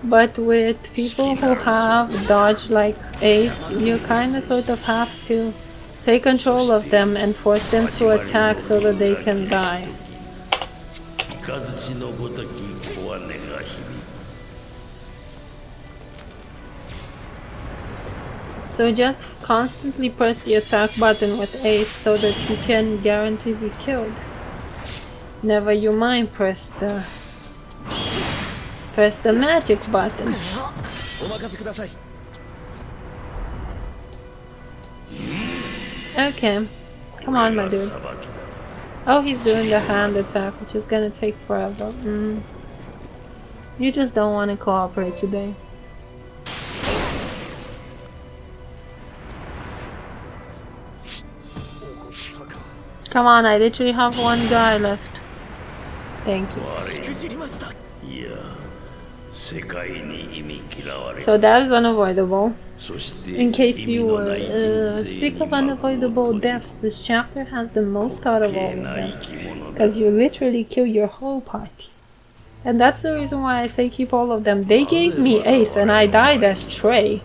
But with people who have dodge like Ace, you kind of sort of have to take control of them and force them to attack so that they can die. So just constantly press the attack button with Ace so that you can guarantee be killed. Never you mind press the magic button. Okay, come on my dude. Oh, he's doing the hand attack, which is gonna take forever. You just don't want to cooperate today. Come on, I literally have one guy left. Thank you. So that is unavoidable. In case you were sick of unavoidable deaths, this chapter has the most out of all of them. Because you literally kill your whole party. And that's the reason why I say keep all of them. They gave me Ace and I died as Trey.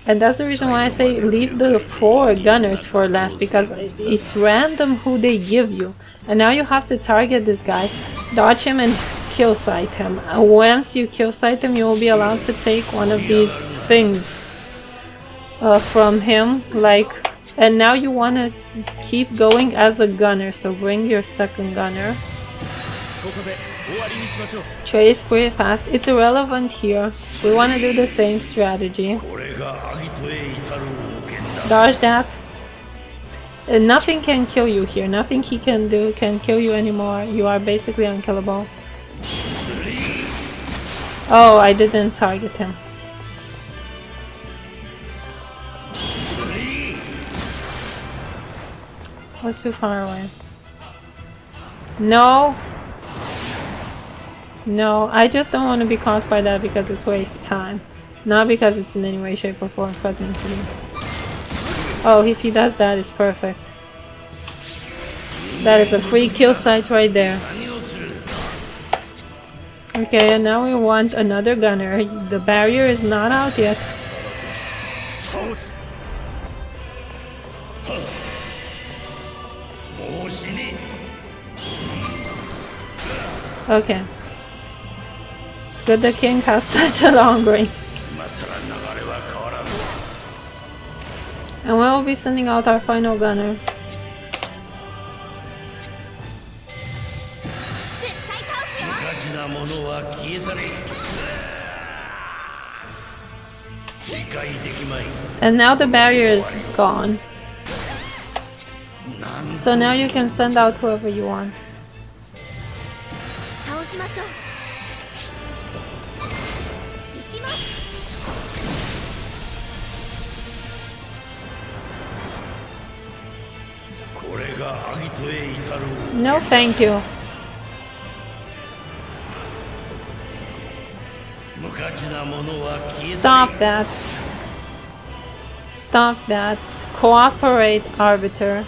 And that's the reason why I say leave the 4 gunners for last, because it's random who they give you. And now you have to target this guy, dodge him and kill sight him. Once you kill sight him, you will be allowed to take one of these things from him. And now you want to keep going as a gunner, so bring your second gunner. Trey is pretty fast. It's irrelevant here. We want to do the same strategy. Dodge that. And nothing can kill you here. Nothing he can do can kill you anymore. You are basically unkillable. Oh, I didn't target him. Was too far away. No. No, I just don't want to be caught by that because it wastes time. Not because it's in any way, shape or form threatening to me. Oh, if he does that, it's perfect. That is a free kill site right there. Okay, and now we want another gunner. The barrier is not out yet. Okay. It's good the king has such a long range. And we'll be sending out our final gunner. And now the barrier is gone. So now you can send out whoever you want. No, thank you. Stop that. Stop that. Cooperate, Arbiter.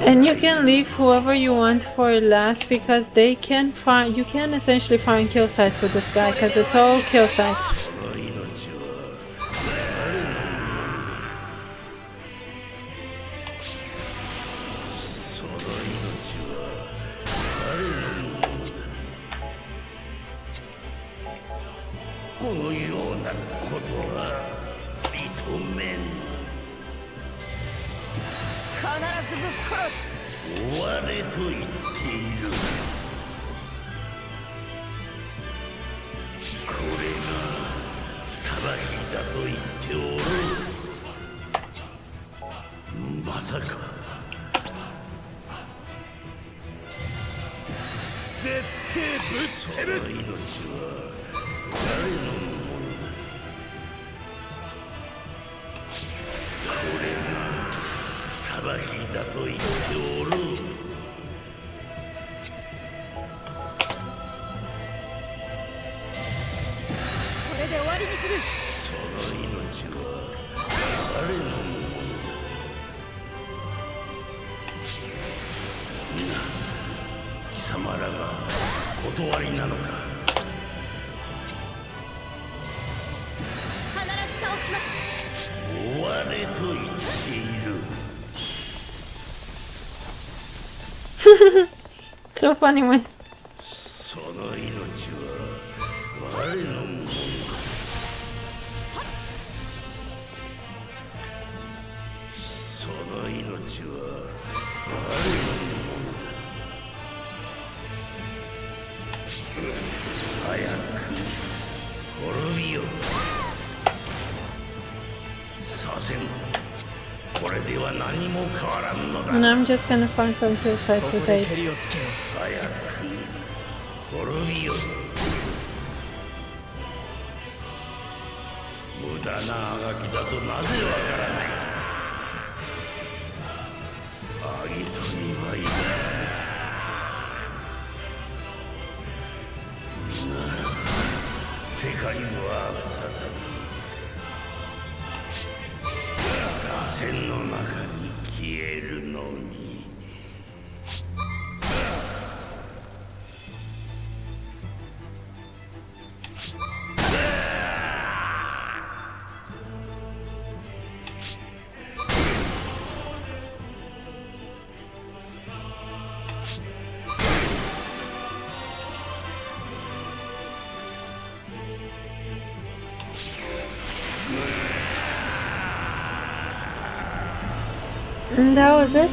And you can leave whoever you want for last because they can find. You can essentially find kill sites with this guy because it's all kill sites. うようなことは認めん。必ずぶっ殺す。終われと言っている。これが裁きだと言っておる。まさか絶対ぶっ潰す。その命は誰のものだ。これが裁きだと言っておる。これで終わりにする。その命は誰のものだ。貴様らが断りなのか。必ず倒します。終われと言っている。So funny when その命は我のものだ。その命は我のものだ。早く滅びよ。させん。これでは何も変わらんのだ。 and I'm just gonna find some suicide こ to こで take. 蹴りをつけよう。早く滅びよ。無駄なあがきだとなぜわからない。アギトにはいい。なら世界は再び螺旋の中に消えるのみ。And that was it.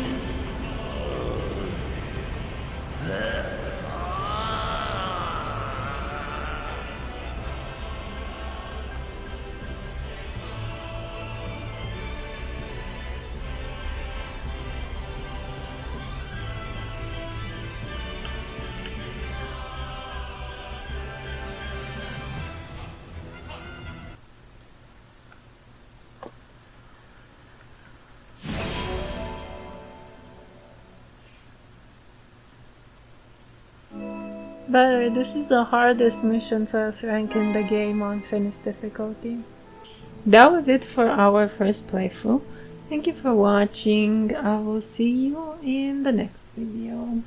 By the way, this is the hardest mission as rank in the game on finished difficulty. That was it for our first playthrough. Thank you for watching. I will see you in the next video.